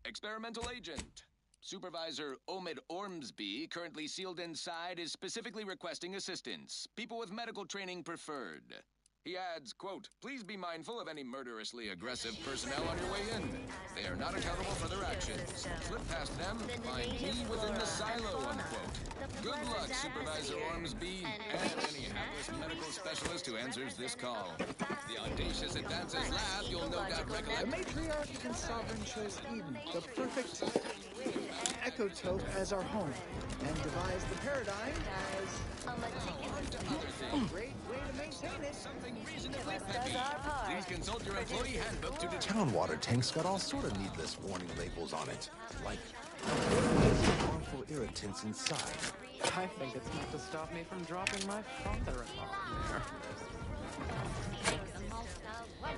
Experimental agent. Supervisor Omid Ormsby, currently sealed inside, is specifically requesting assistance. People with medical training preferred. He adds, quote, please be mindful of any murderously aggressive personnel on your way in. They are not accountable for their actions. Slip past them, find me within the silo, unquote. Good luck, Supervisor Ormsby, and any hapless medical specialist who answers this call. The audacious advances laugh, you'll no doubt recollect. The matriarch and sovereign chose Eden, the perfect ecotope, as our home, and devised the paradigm as a great way to maintain it. Something reasonably peppy. Please consult your employee handbook to determine. Town water tanks got all sort of needless warning labels on it, like harmful irritants inside. I think it's meant to stop me from dropping my father-in-law there. I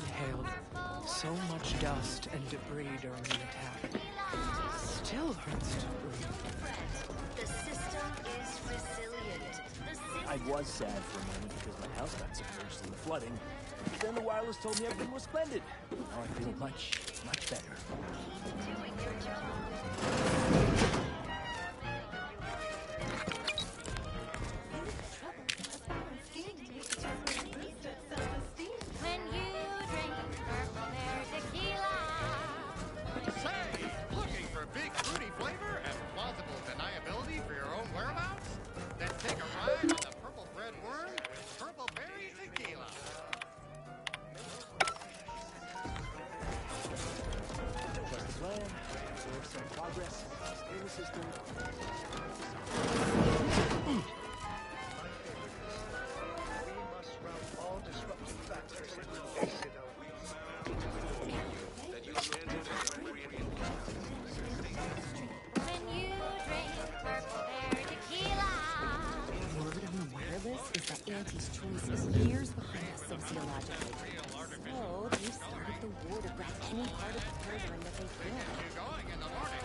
inhaled so much dust and debris during the attack. It still hurts to breathe. The system is resilient. I was sad for a moment because my house got submerged in the flooding. But then the wireless told me everything was splendid. Now I feel much, much better. Doing your job. When you drink Purple Bear tequila. Say, looking for big fruity flavor and plausible deniability for your own whereabouts? Then take a ride on the Purple Bread Worm with Purple Berry Tequila. Trust the plan, observe some progress, stay in the system. When you drink Purple Bear tequila. Word on the wireless is that Auntie's choice is years behind us sociologically. So they started the war to grab any part of the paradigm that they could. You're going in the morning.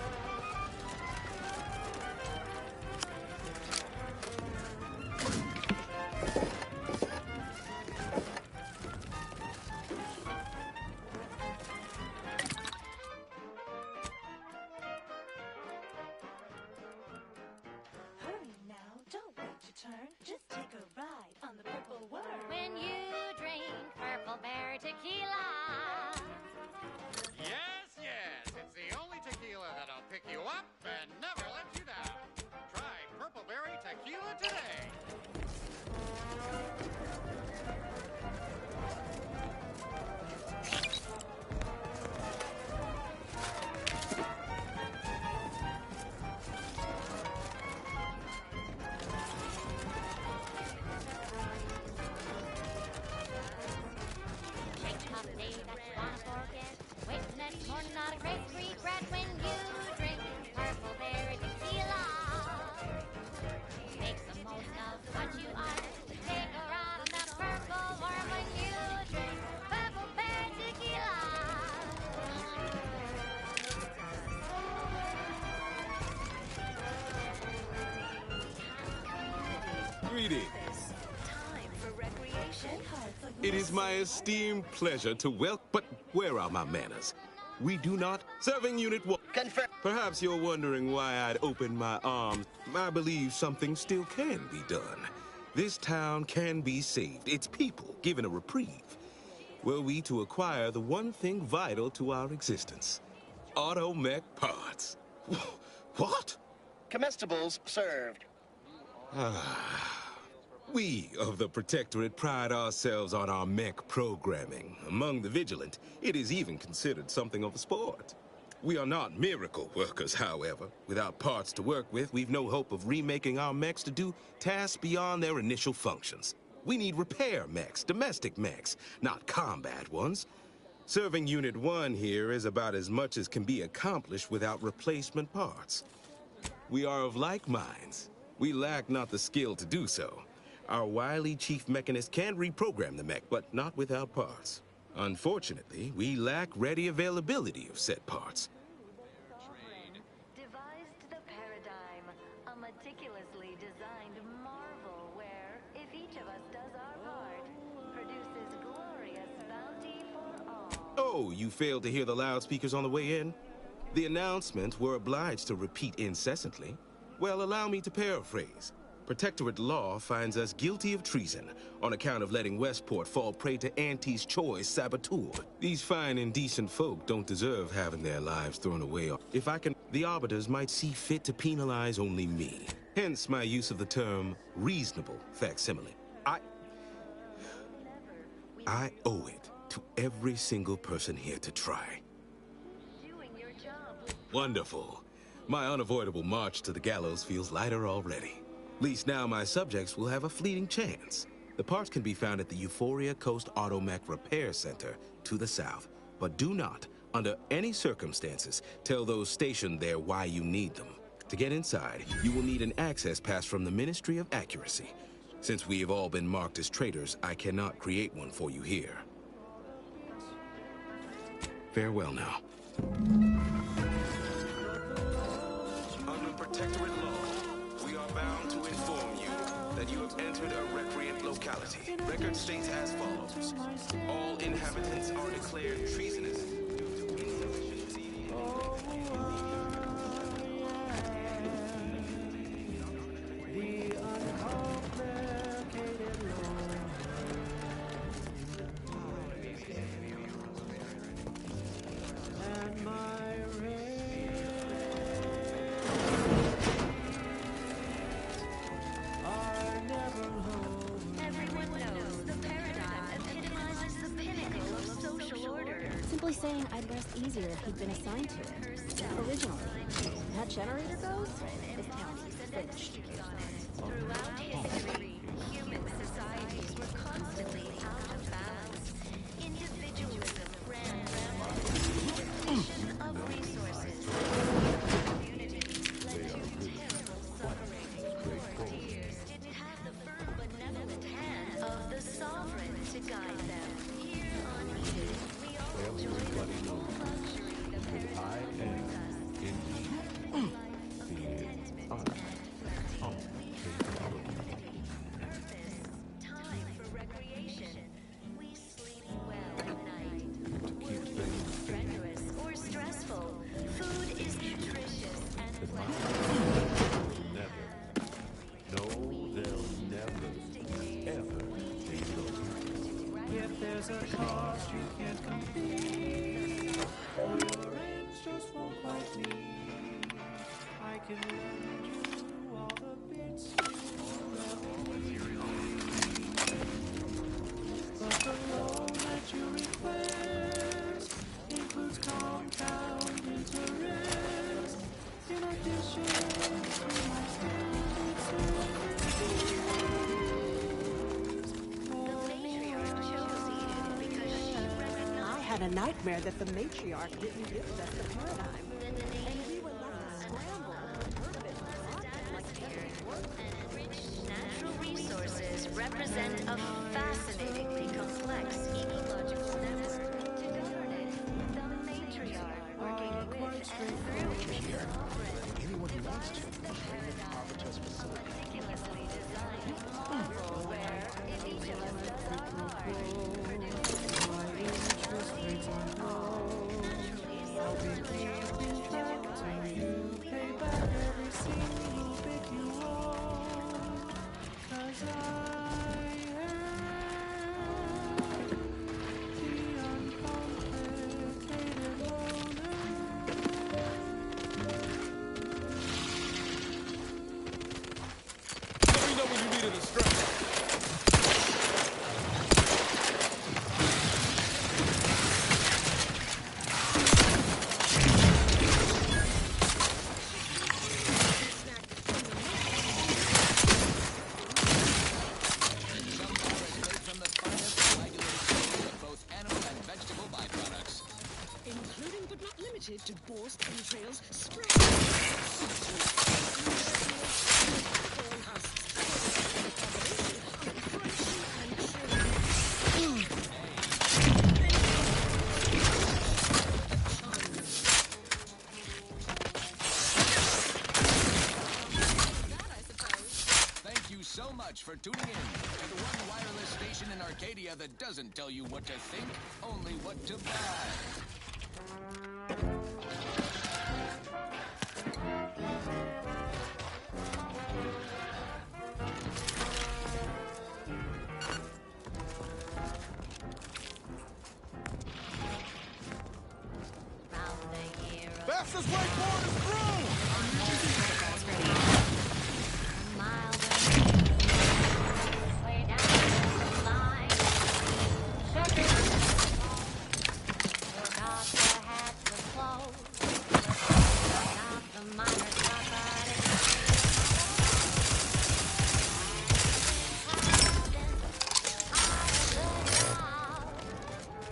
Hurry now, don't wait your turn. Just take a ride on the Purple Worm. When you drink Purple Bear tequila. Yes, yes, it's the only tequila that'll pick you up and never let you down. Try Purple Berry Tequila today. Shake up day that you wanna forget. Wait the next morning, not a great regret when you drink Purple Berry tequila. Make the most of what you are. Take a ride on that Purple Worm when you drink Purple Berry tequila. Greetings. Time for recreation. It is my esteemed pleasure to welcome. But where are my manners? We do not. Serving Unit 1. Confirm. Perhaps you're wondering why I'd open my arms. I believe something still can be done. This town can be saved. Its people given a reprieve. Were we to acquire the one thing vital to our existence. Automech parts. What? Comestibles served. We of the Protectorate pride ourselves on our mech programming. Among the vigilant, it is even considered something of a sport. We are not miracle workers, however. Without parts to work with, we've no hope of remaking our mechs to do tasks beyond their initial functions. We need repair mechs, domestic mechs, not combat ones. Serving Unit 1 here is about as much as can be accomplished without replacement parts. We are of like minds. We lack not the skill to do so. Our wily chief mechanist can reprogram the mech, but not without parts. Unfortunately, we lack ready availability of said parts. Devised the paradigm, a meticulously designed marvel where, if each of us does our part, produces glorious bounty for all. Oh, you failed to hear the loudspeakers on the way in? The announcement we're obliged to repeat incessantly. Well, allow me to paraphrase. Protectorate law finds us guilty of treason on account of letting Westport fall prey to Auntie's choice saboteur. These fine and decent folk don't deserve having their lives thrown away. If I can, the arbiters might see fit to penalize only me. Hence my use of the term reasonable facsimile. I owe it to every single person here to try. Wonderful. My unavoidable march to the gallows feels lighter already. At least now my subjects will have a fleeting chance. The parts can be found at the Euphoria Coast Automech Repair Center to the south. But do not, under any circumstances, tell those stationed there why you need them. To get inside, you will need an access pass from the Ministry of Accuracy. Since we have all been marked as traitors, I cannot create one for you here. Farewell now. Under Protectorate law, we are bound to inform you that you have entered a recreant locality. Record states as follows. All inhabitants are declared treasonous. Simply saying I'd rest easier if he'd been assigned to it. Originally. That generator goes, this town is finished. Throughout history, human societies were constantly out of balance. Individualism ran rampant. Competition of resources. Community led to terrible suffering. Courtiers didn't have the firm benevolent hand of the sovereign to guide them. Here on Eden, we all enjoy the full luxury the paradise affords us. Time for recreation. We sleep well at night. Work is strenuous or stressful. Food is nutritious and pleasant. They'll never, ever be low. If there's a cost you can't compete, or your ends just won't quite meet, I can lend you all the bits you ever need. But the loan that you request includes compound interest, in addition to my standard service. I had a nightmare that the matriarch didn't give us the paradigm. And we were left scrambled. Natural resources represent a fascinatingly complex ecological network. To govern it, the matriarch working with and through the sovereign. Anyone who wants to. The paradigm, meticulously designed marvel where if each of us does our part, produces Let me know when you needed a strength. Including but not limited to boars, entrails, spread. Thank you so much much for tuning in to the one wireless station in Arcadia that doesn't tell you what to think, only what to buy. Fastest way forward is through! Way down the line. Took off the hats of clothes. Took off the miners' property.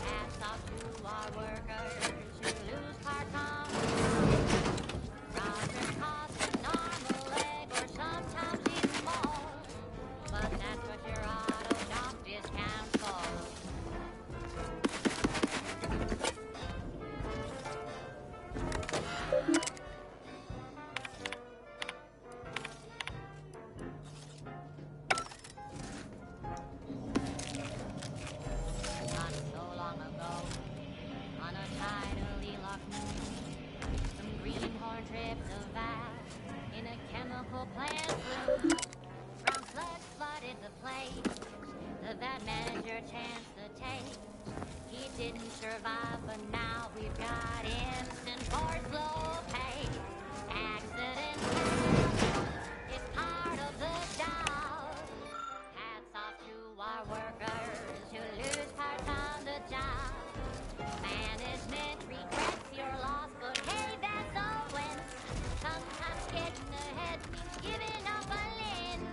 Hats off to our workers who lose part-time. Profit costs a normal leg or sometimes even more. But that's what your auto shop discount for. Not so long ago, on a tidally locked moon, some greenhorn trips of vow in a chemical plant bloom. Brown sludge flooded the place. The bad manager chanced the taste. He didn't survive, but now we've got instant force slow pay. Accidents happen. It's part of the job. Hats off to our workers who lose part on the job. Management regrets your loss, but hey, that's a win. Sometimes getting ahead means giving up a limb.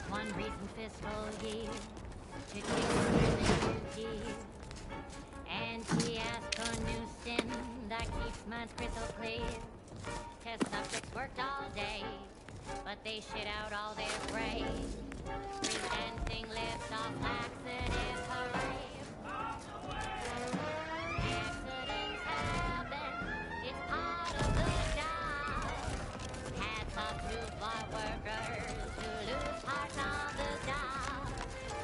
One recent fiscal year to kick into gear. And he asked for new sin that keeps minds crystal clear. Test subjects worked all day, but they shit out all their grades. Presenting lifts off laxative parade. Accidents happen, it's part of the job. Hats off to our workers who lose hearts on the job.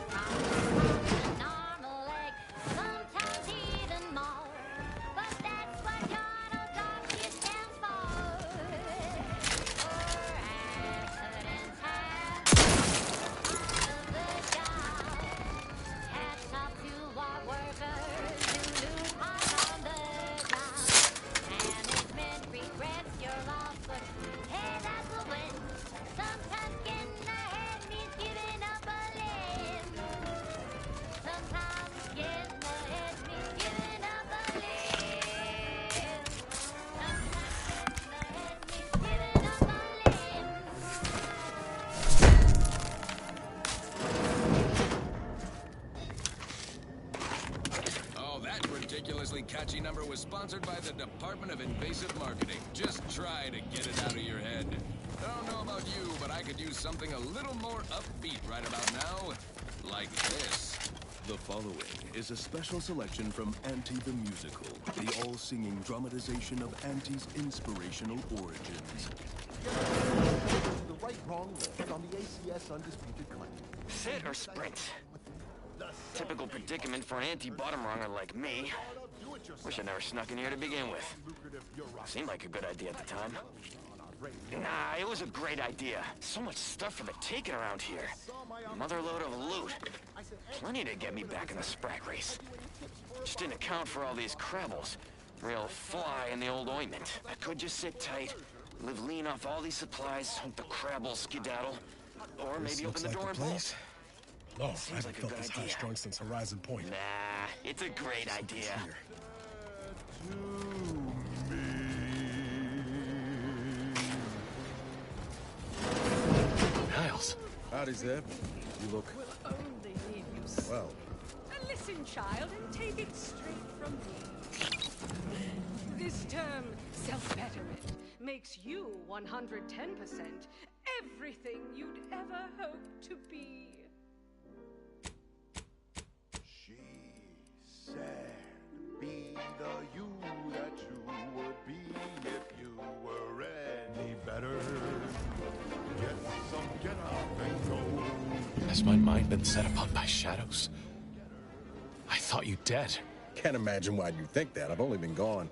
Problems cost a normal leg, sometimes even more. But that's what your auto docket stands for. Accidents happen, part of the job. Hats off to our workers who lose hearts on the job. Management regrets your loss, but hey, that's a win. Sometimes getting ahead means giving up a limb. Sometimes getting ahead means giving up a limb. Sometimes getting ahead means giving up a limb. Oh, that ridiculously catchy number was sponsored by the Department of Invasive Marketing. Just try to get it out of your head. I don't know about you, but I could use something a little more upbeat right about now. Like this. The following is a special selection from Auntie the Musical, the all-singing dramatization of Auntie's inspirational origins. The right wrong left on the ACS Undisputed Claim. Sit or sprint? Typical predicament for an anti-bottom runger like me. Wish I never snuck in here to begin with. Seemed like a good idea at the time. Nah, it was a great idea. So much stuff for the taking around here. Motherload of loot. Plenty to get me back in the sprat race. Just didn't account for all these crabbles. Real fly in the old ointment. I could just sit tight, live lean off all these supplies, hope the crabbles skedaddle, or maybe open the door and bolt. No, I haven't felt this high-strung since Horizon Point. Nah, it's a great idea. Niles. Howdy, Zeb. You look... We'll only leave you well. Listen, child, and take it straight from me. This term, self-betterment, makes you 110% everything you'd ever hope to be. She said, be the you that you would be if you were any better. Get up and go. Has my mind been set upon by shadows? I thought you dead. Can't imagine why you think that. I've only been gone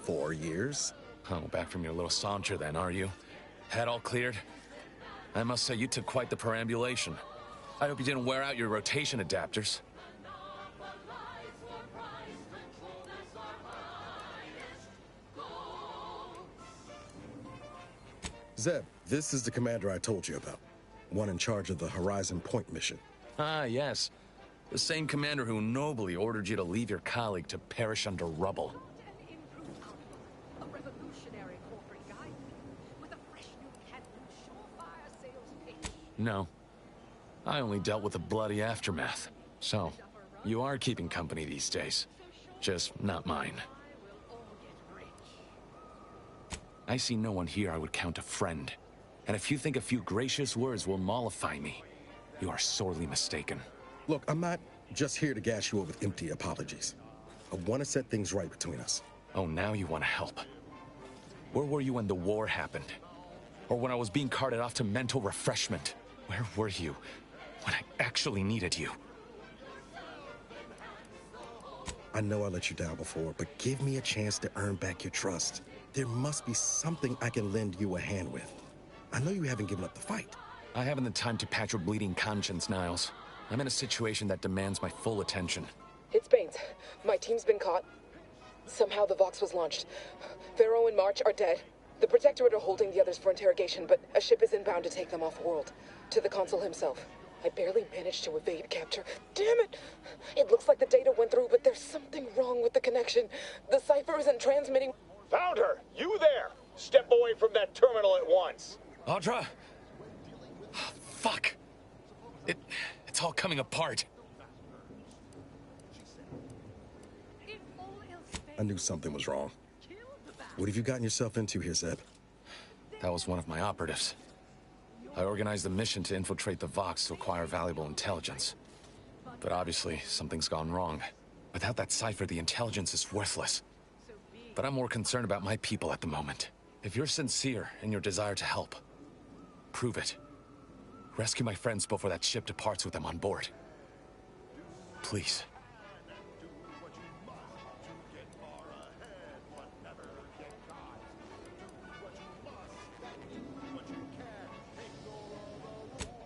4 years. Oh, back from your little saunter then, are you? Head all cleared? I must say you took quite the perambulation. I hope you didn't wear out your rotation adapters. Zeb, this is the commander I told you about. One in charge of the Horizon Point mission. Ah, yes. The same commander who nobly ordered you to leave your colleague to perish under rubble. A revolutionary corporate guide with a fresh new cannon, surefire sales pitch. No. I only dealt with the bloody aftermath. So, you are keeping company these days. Just not mine. I see no one here I would count a friend. And if you think a few gracious words will mollify me, you are sorely mistaken. Look, I'm not just here to gas you over with empty apologies. I want to set things right between us. Oh, now you want to help. Where were you when the war happened? Or when I was being carted off to mental refreshment? Where were you when I actually needed you? I know I let you down before, but give me a chance to earn back your trust. There must be something I can lend you a hand with. I know you haven't given up the fight. I haven't the time to patch your bleeding conscience, Niles. I'm in a situation that demands my full attention. It's Baines. My team's been caught. Somehow the Vox was launched. Pharaoh and March are dead. The Protectorate are holding the others for interrogation, but a ship is inbound to take them off-world. To the Consul himself. I barely managed to evade capture. Damn it! It looks like the data went through, but there's something wrong with the connection. The cipher isn't transmitting... Found her! You there! Step away from that terminal at once! Audra! Fuck! It's all coming apart. I knew something was wrong. What have you gotten yourself into here, Zeb? That was one of my operatives. I organized a mission to infiltrate the Vox to acquire valuable intelligence. But obviously, something's gone wrong. Without that cipher, the intelligence is worthless. But I'm more concerned about my people at the moment. If you're sincere in your desire to help, prove it. Rescue my friends before that ship departs with them on board. Please.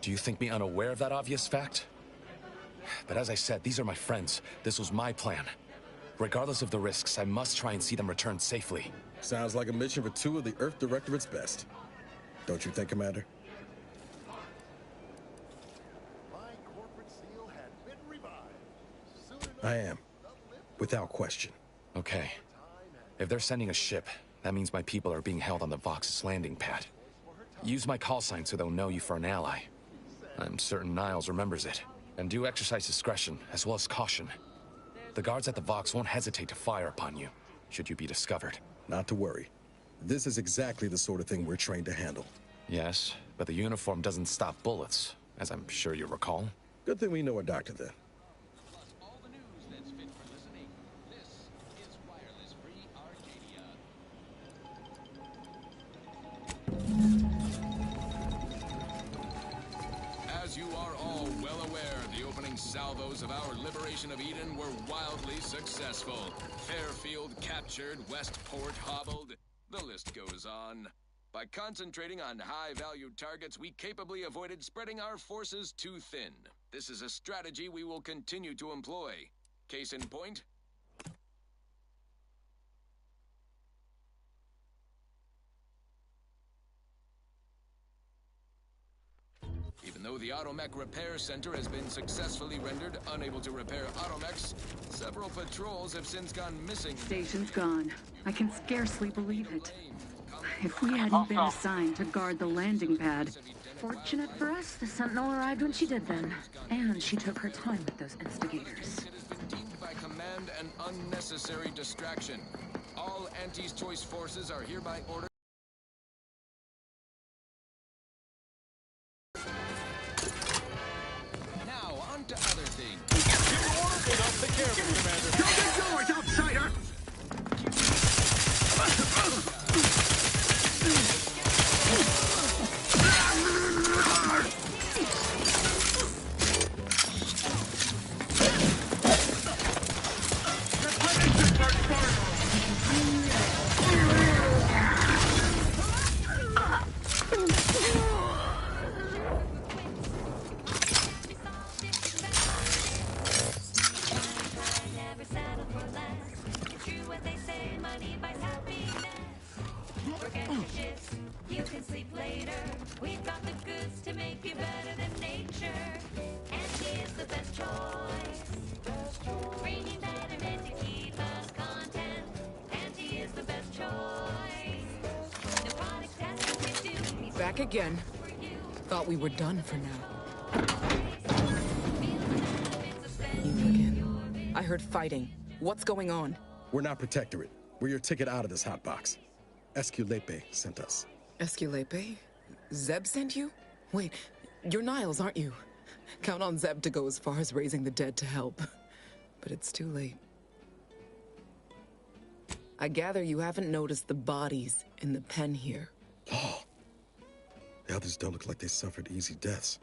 Do you think me unaware of that obvious fact? But as I said, these are my friends. This was my plan. Regardless of the risks, I must try and see them return safely. Sounds like a mission for two of the Earth Directorate's best. Don't you think, Commander? I am. Without question. Okay. If they're sending a ship, that means my people are being held on the Vox's landing pad. Use my call sign so they'll know you for an ally. I'm certain Niles remembers it. And do exercise discretion, as well as caution. The guards at the Vox won't hesitate to fire upon you, should you be discovered. Not to worry. This is exactly the sort of thing we're trained to handle. Yes, but the uniform doesn't stop bullets, as I'm sure you recall. Good thing we know a doctor then. As you are all well aware, the opening salvos of our liberation of Eden were wildly successful. Fairfield captured, Westport hobbled. The list goes on. By concentrating on high-value targets, we capably avoided spreading our forces too thin. This is a strategy we will continue to employ. Case in point, even though the Automech Repair Center has been successfully rendered unable to repair automechs, several patrols have since gone missing. Station's gone. I can scarcely believe it. If we hadn't been assigned to guard the landing pad... Fortunate for us, the Sentinel arrived when she did then. And she took her time with those instigators. It has been deemed by command and an unnecessary distraction. All Auntie's Choice forces are hereby ordered. Now, on to other things. Enough to care for, Commander. Go get yours, outsider! You can sleep later. We've got the goods to make you better than nature. Auntie is the best choice. Bringing betterment to keep us content. Auntie is the best choice. No product testing can do. Back again. Thought we were done for now. You again. I heard fighting. What's going on? We're not Protectorate. We're your ticket out of this hotbox. Esculepe sent us. Esculepe? Zeb sent you? Wait, you're Niles, aren't you? Count on Zeb to go as far as raising the dead to help. But it's too late. I gather you haven't noticed the bodies in the pen here. Oh. The others don't look like they suffered easy deaths.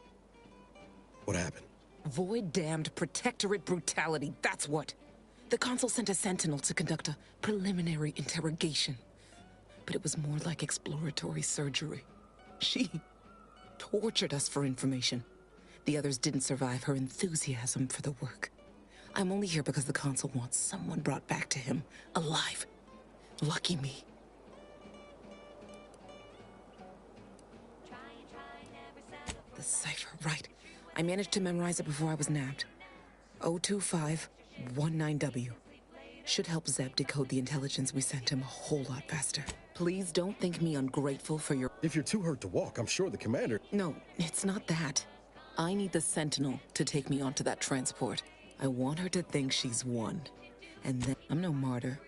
What happened? Void-damned Protectorate brutality, that's what. The Consul sent a sentinel to conduct a preliminary interrogation. But it was more like exploratory surgery. She tortured us for information. The others didn't survive her enthusiasm for the work. I'm only here because the Consul wants someone brought back to him, alive. Lucky me. The cipher, right. I managed to memorize it before I was nabbed. 02519W. Should help Zeb decode the intelligence we sent him a whole lot faster. Please don't think me ungrateful for your... If you're too hurt to walk, I'm sure the commander... No, it's not that. I need the Sentinel to take me onto that transport. I want her to think she's won. And then... I'm no martyr.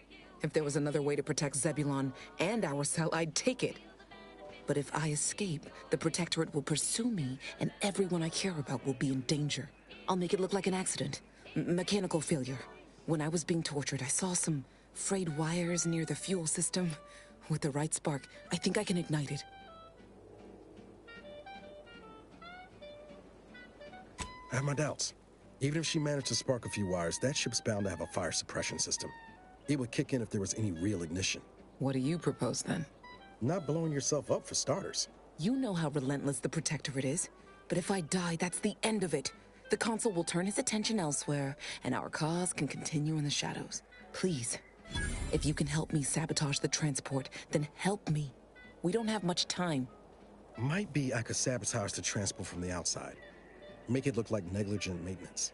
If there was another way to protect Zebulon and our cell, I'd take it. But if I escape, the Protectorate will pursue me, and everyone I care about will be in danger. I'll make it look like an accident. Mechanical failure. When I was being tortured, I saw some frayed wires near the fuel system. With the right spark, I think I can ignite it. I have my doubts. Even if she managed to spark a few wires, that ship's bound to have a fire suppression system. It would kick in if there was any real ignition. What do you propose, then? Not blowing yourself up, for starters. You know how relentless the Protectorate is. But if I die, that's the end of it. The Consul will turn his attention elsewhere, and our cause can continue in the shadows. Please, if you can help me sabotage the transport, then help me. We don't have much time. Might be I could sabotage the transport from the outside. Make it look like negligent maintenance.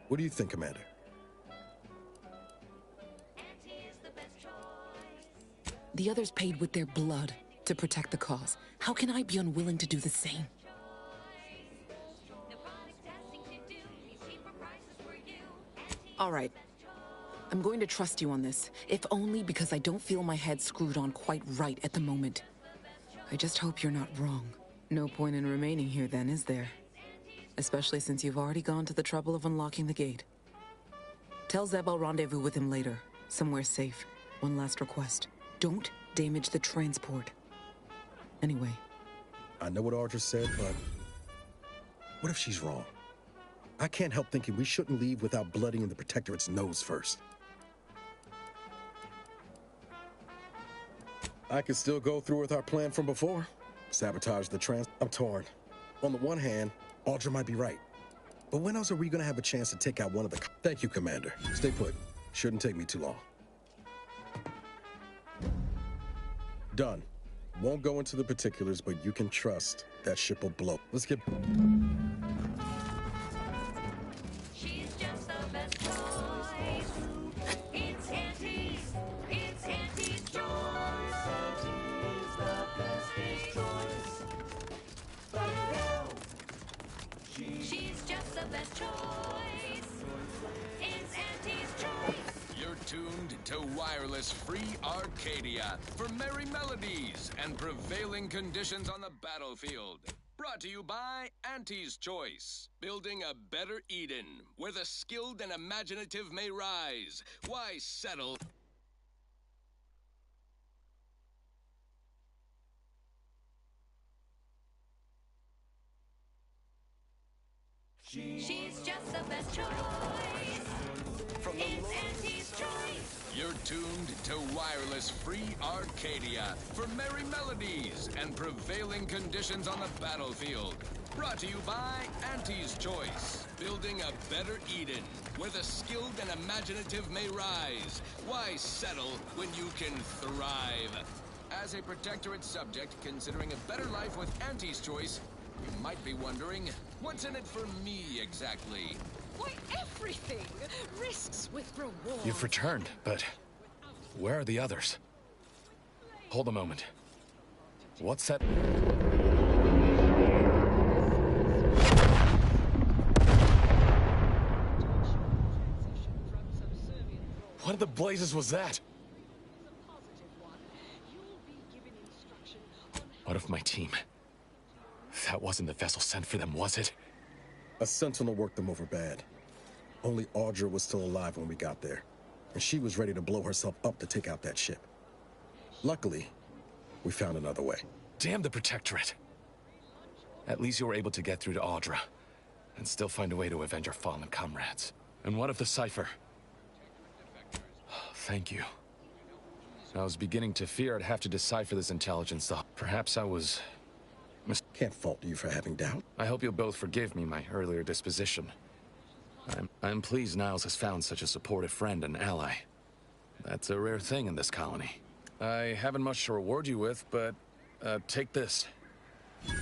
What do you think, Commander? The others paid with their blood to protect the cause. How can I be unwilling to do the same? All right. I'm going to trust you on this, if only because I don't feel my head screwed on quite right at the moment. I just hope you're not wrong. No point in remaining here then, is there? Especially since you've already gone to the trouble of unlocking the gate. Tell Zeb I'll rendezvous with him later, somewhere safe. One last request. Don't damage the transport. Anyway. I know what Audra said, but... what if she's wrong? I can't help thinking we shouldn't leave without bloodying the Protectorate's nose first. I could still go through with our plan from before. Sabotage the I'm torn. On the one hand, Audra might be right. But when else are we gonna have a chance to take out one of the... Thank you, Commander. Stay put. Shouldn't take me too long. Done. Won't go into the particulars, but you can trust that ship will blow. Let's get... She's just the best choice. It's Auntie's. It's Auntie's choice. Auntie's the best choice. She's just the best choice. It's Auntie's choice. to wireless-free Arcadia for merry melodies and prevailing conditions on the battlefield. Brought to you by Auntie's Choice. Building a better Eden, where the skilled and imaginative may rise. Why settle? She's just the best choice. It's Auntie's Choice. You're tuned to wireless-free Arcadia for merry melodies and prevailing conditions on the battlefield. Brought to you by Auntie's Choice. Building a better Eden, where the skilled and imaginative may rise. Why settle when you can thrive? As a protectorate subject considering a better life with Auntie's Choice, you might be wondering, what's in it for me exactly? Why, everything! Risks with rewards. You've returned, but where are the others? Hold a moment. What's that? What in the blazes was that? What of my team? That wasn't the vessel sent for them, was it? A sentinel worked them over bad. Only Audra was still alive when we got there, and she was ready to blow herself up to take out that ship. Luckily, we found another way. Damn the Protectorate! At least you were able to get through to Audra, and still find a way to avenge our fallen comrades. And what of the cipher? Thank you. I was beginning to fear I'd have to decipher this intelligence, though. Perhaps I was... Can't fault you for having doubt. I hope you'll both forgive me my earlier disposition. I'm pleased Niles has found such a supportive friend and ally. That's a rare thing in this colony. I haven't much to reward you with, but take this.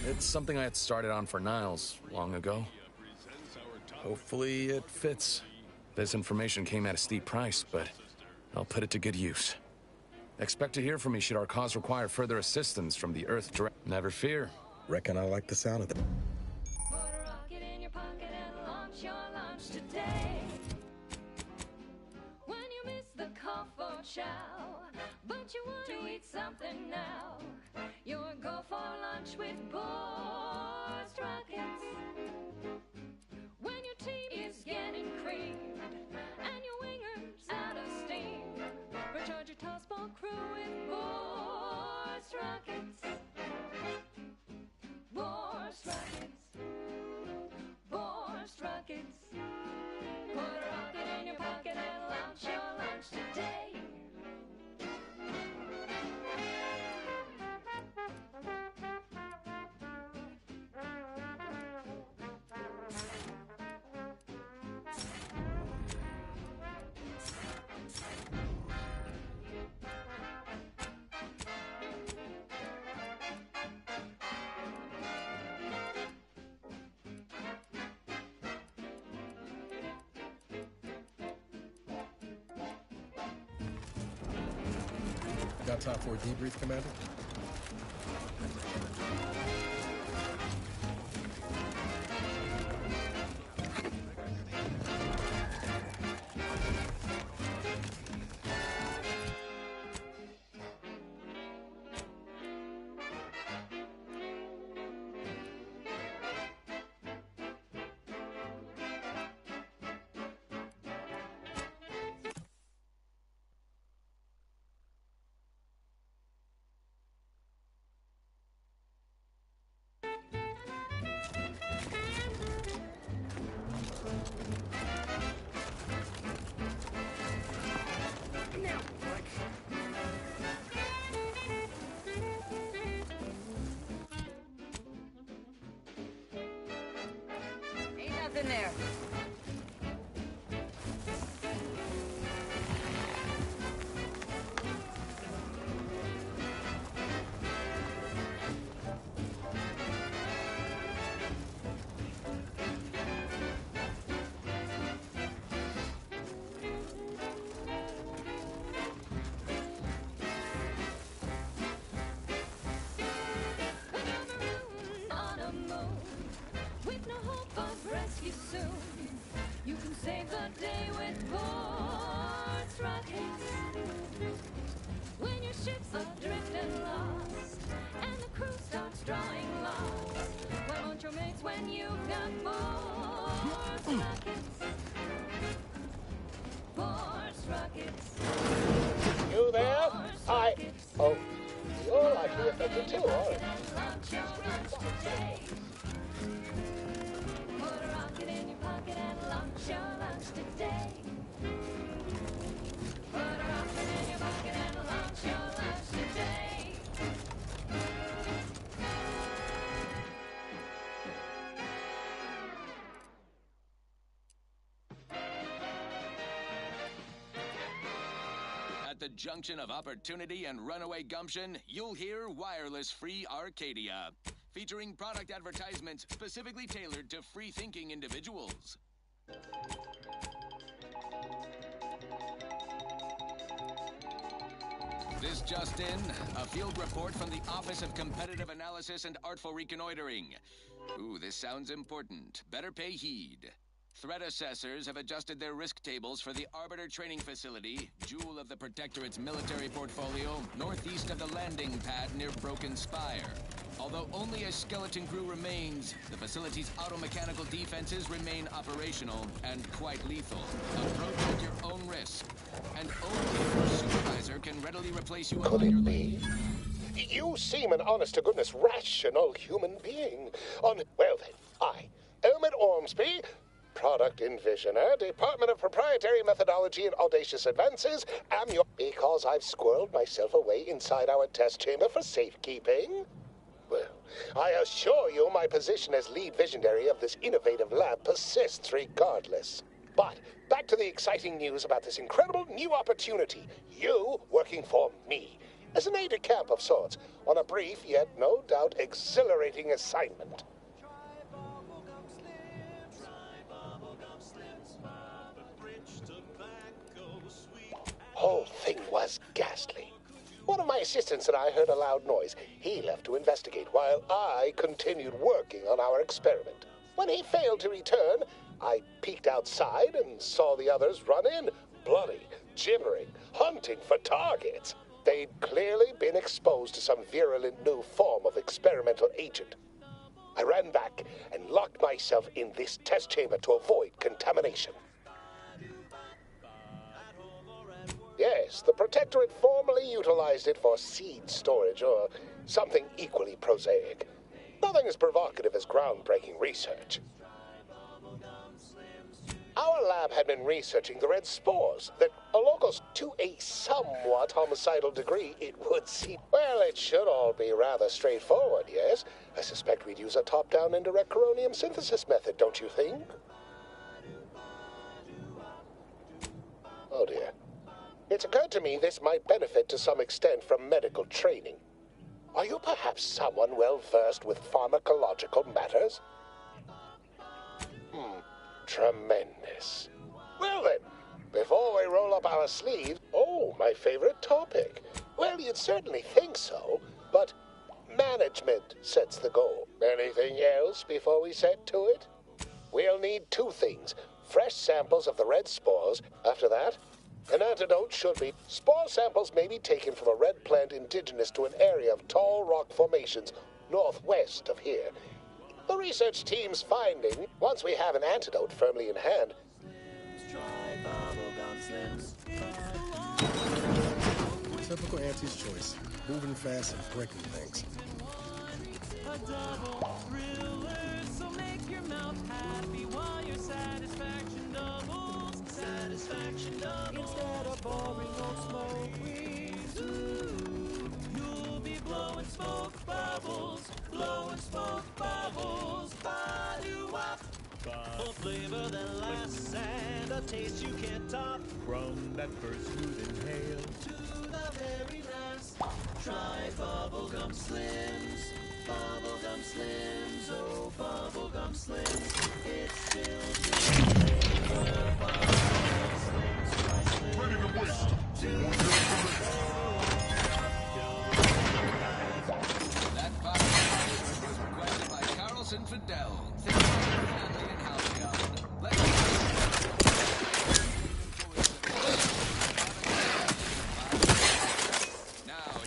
It's something I had started on for Niles long ago. Hopefully it fits. This information came at a steep price, but I'll put it to good use. Expect to hear from me should our cause require further assistance from the Earth Direct. Never fear. Reckon I like the sound of it. Put a rocket in your pocket and launch your lunch today. When you miss the call for chow, but you want to eat something now, you'll go for lunch with Boar's Rockets. When your team is getting creamed and your winger's out of steam, recharge your tossball crew with Boar's Rockets. Boar's Rockets. Boar's Rockets. Put a rocket in your pocket and launch your lunch today. Got time for a debrief, Commander? In there. On a moon with no hope of rescue soon. You can save the day with Boar's Rockets. ship's adrift and lost, and the crew starts drawing lots. Why won't your mates when you've got more rockets? Force rockets. You there? Oh, you're likely affected too, aren't you? Launch your lunch today. Put a rocket in your pocket and launch your lunch today. Put a rocket in your pocket and launch your lunch today. At the junction of opportunity and runaway gumption, you'll hear wireless-free Arcadia, featuring product advertisements specifically tailored to free-thinking individuals. This just in, a field report from the Office of Competitive Analysis and Artful Reconnoitering. Ooh, this sounds important. Better pay heed. Threat assessors have adjusted their risk tables for the Arbiter Training Facility, jewel of the Protectorate's military portfolio, northeast of the landing pad near Broken Spire. Although only a skeleton crew remains, the facility's automechanical defenses remain operational and quite lethal. Approach at your own risk. And only your supervisor can readily replace you Could it be? You seem an honest-to-goodness rational human being. Well then, I, Elmet Ormsby, Product Envisioner, Department of Proprietary Methodology and Audacious Advances, am your... Because I've squirreled myself away inside our test chamber for safekeeping? Well, I assure you my position as lead visionary of this innovative lab persists regardless. But back to the exciting news about this incredible new opportunity. You working for me, as an aide-de-camp of sorts, on a brief yet no doubt exhilarating assignment. Whole thing was ghastly. One of my assistants and I heard a loud noise. He left to investigate while I continued working on our experiment. When he failed to return, I peeked outside and saw the others run in, bloody, gibbering, hunting for targets. They'd clearly been exposed to some virulent new form of experimental agent. I ran back and locked myself in this test chamber to avoid contamination. Yes, the Protectorate formerly utilized it for seed storage or something equally prosaic. Nothing as provocative as groundbreaking research. Our lab had been researching the red spores that are locals to a somewhat homicidal degree, it would seem. Well, it should all be rather straightforward, yes? I suspect we'd use a top-down indirect coronium synthesis method, don't you think? Oh dear. It's occurred to me this might benefit to some extent from medical training. Are you perhaps someone well-versed with pharmacological matters? Tremendous. Well then, before we roll up our sleeves... Oh, my favorite topic. Well, you'd certainly think so, but management sets the goal. Anything else before we set to it? We'll need two things. Fresh samples of the red spores. After that, an antidote should be... Spore samples may be taken from a red plant indigenous to an area of tall rock formations northwest of here. The research team's finding, once we have an antidote firmly in hand... Typical Auntie's choice. Moving fast and breaking things. A double thriller, so make your mouth happy while your satisfaction doubles. Satisfaction doubles. Instead of boring old smoke weeds, you'll be blowing smoke bubbles. Blowing smoke bubbles. Ba-do-wop. A flavor that lasts and a taste you can't top. From that first smooth inhale to the very last. Try bubblegum slims. Bubblegum slims. Oh, bubblegum slims. It's still just flavor. Bubblegum slims. Try slims. Ready to waste. That podcast was requested by Carlson Fidel. Family and house gun. Now,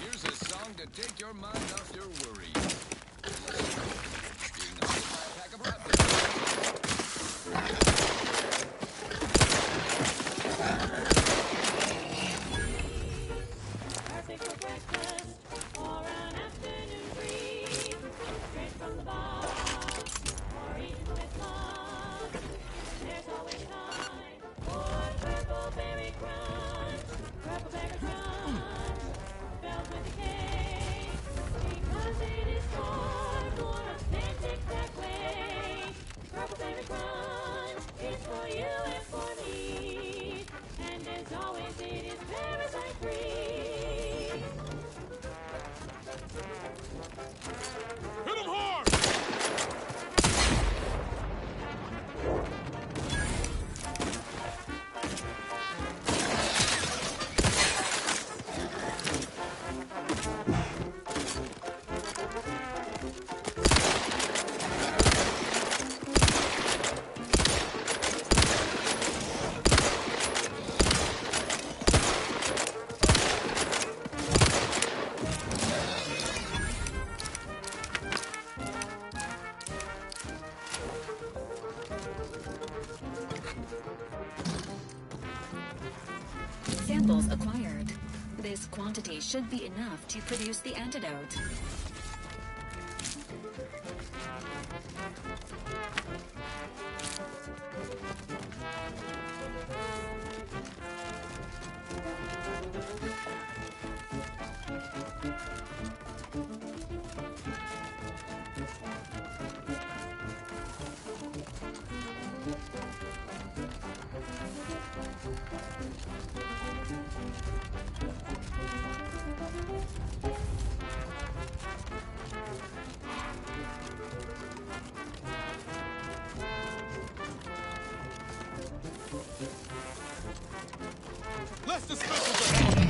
for you and for me. And as always, it is parasite free. Hit him hard! Samples acquired. This quantity should be enough to produce the antidote. Let's discuss it.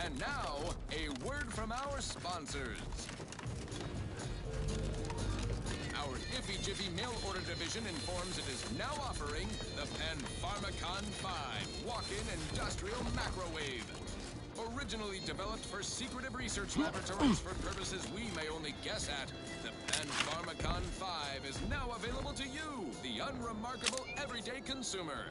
And now, a word from our sponsors. Our Iffy Jiffy mail order division informs it is now offering the Pen Pharmacon 5 walk-in industrial macrowave. Originally developed for secretive research laboratories for purposes we may only guess at, the Pen Pharmacon 5 is now available to you, the unremarkable everyday consumer.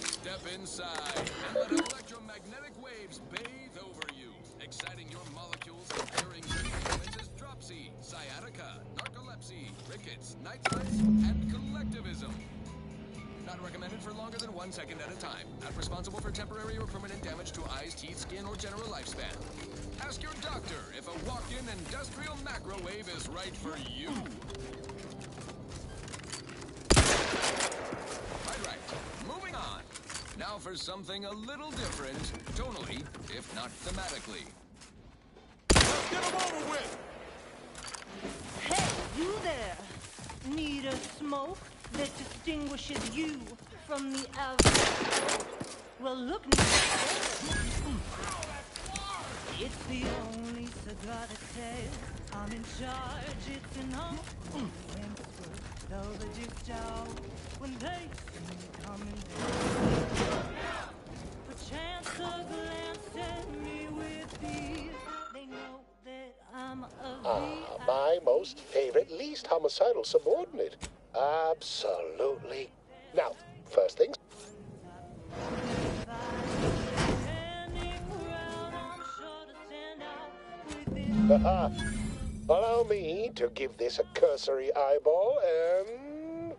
Step inside and let electromagnetic waves bathe over you, exciting your molecules and curing such ailments as dropsy, sciatica, narcolepsy, rickets, nitritis, and collectivism. Not recommended for longer than 1 second at a time. Not responsible for temporary or permanent damage to eyes, teeth, skin, or general lifespan. Ask your doctor if a walk-in industrial macrowave is right for you. Right. Moving on. Now for something a little different, tonally, if not thematically. Let's get him over with! Hey, you there! Need a smoke that distinguishes you from the average? Well, look now. It's the only cigar that says I'm in charge. It's an home. Though the juice job when they see me coming down. Perchance a glance at me with these, they know that I'm a my most favorite, least homicidal subordinate. Absolutely. Now, first things. Allow me to give this a cursory eyeball and...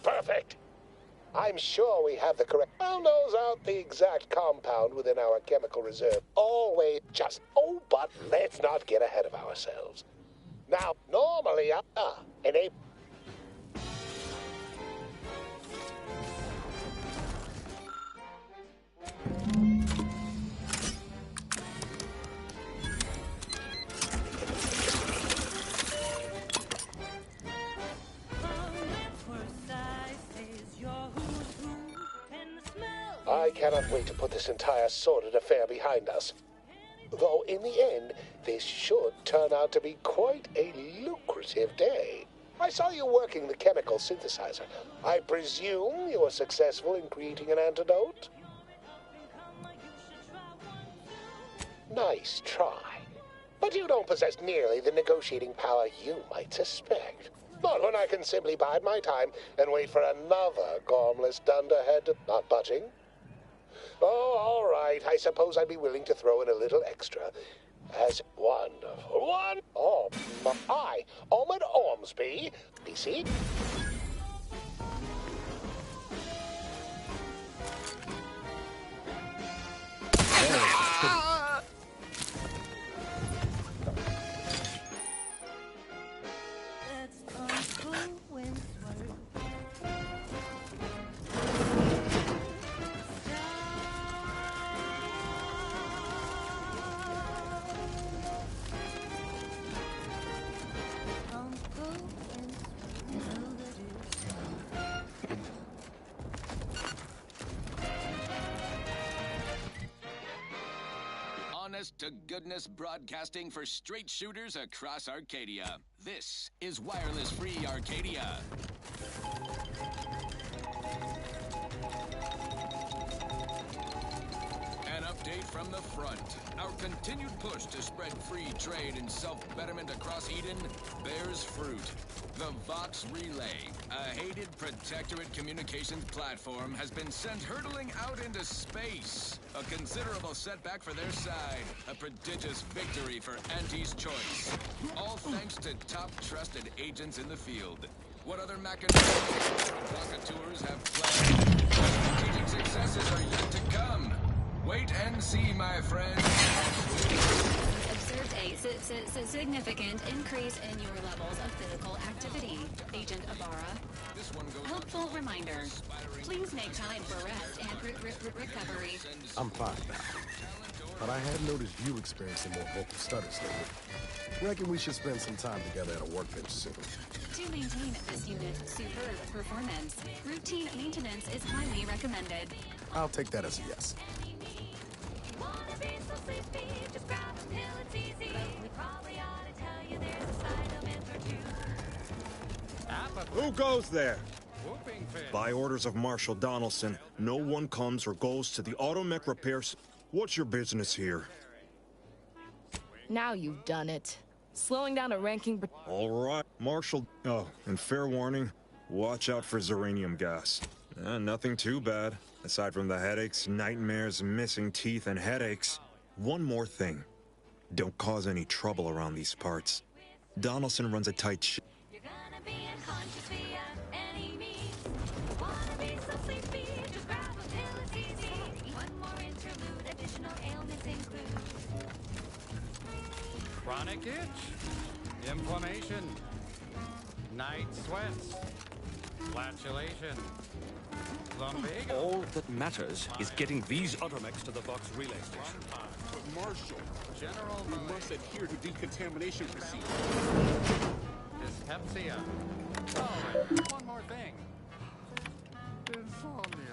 perfect. I'm sure we have the correct... I'll nose out the exact compound within our chemical reserve. Always just... Oh, but let's not get ahead of ourselves. Now, normally, in a... I cannot wait to put this entire sordid affair behind us. Though in the end, this should turn out to be quite a lucrative day. I saw you working the chemical synthesizer. I presume you were successful in creating an antidote? Nice try. But you don't possess nearly the negotiating power you might suspect. Not when I can simply bide my time and wait for another gormless dunderhead not budging. Oh, all right. I suppose I'd be willing to throw in a little extra. As wonderful. I, Ahmed Ormsby, PC. Honest-to-goodness broadcasting for straight shooters across Arcadia. This is wireless-free Arcadia. An update from the front. Our continued push to spread free trade and self-betterment across Eden bears fruit. The Vox Relay, a hated protectorate communications platform, has been sent hurtling out into space. A considerable setback for their side. A prodigious victory for Auntie's choice. All thanks to top trusted agents in the field. What other machinations provocateurs have planned? Strategic successes are yet to come. Wait and see, my friends. Observed a significant increase in your levels of physical activity, Agent Ibarra. Helpful reminder. Please make time for rest and recovery. I'm fine now. But I have noticed you experiencing more vocal stutters lately. Reckon we should spend some time together at a workbench soon. To maintain this unit's superb performance, routine maintenance is highly recommended. I'll take that as a yes. Who goes there? By orders of Marshal Donaldson, no one comes or goes to the automech repairs. What's your business here? Now you've done it. Slowing down a ranking... All right, Marshal... Oh, and fair warning, watch out for xeranium gas. Nothing too bad, aside from the headaches, nightmares, missing teeth, and headaches. One more thing. Don't cause any trouble around these parts. Donaldson runs a tight ship. Chronic itch, inflammation, night sweats, flatulation, lumbago. All that matters is getting these automechs to the Vox relay station. But Marshal, we must adhere to decontamination procedures. Dyspepsia. Oh, and one more thing. Insomnia.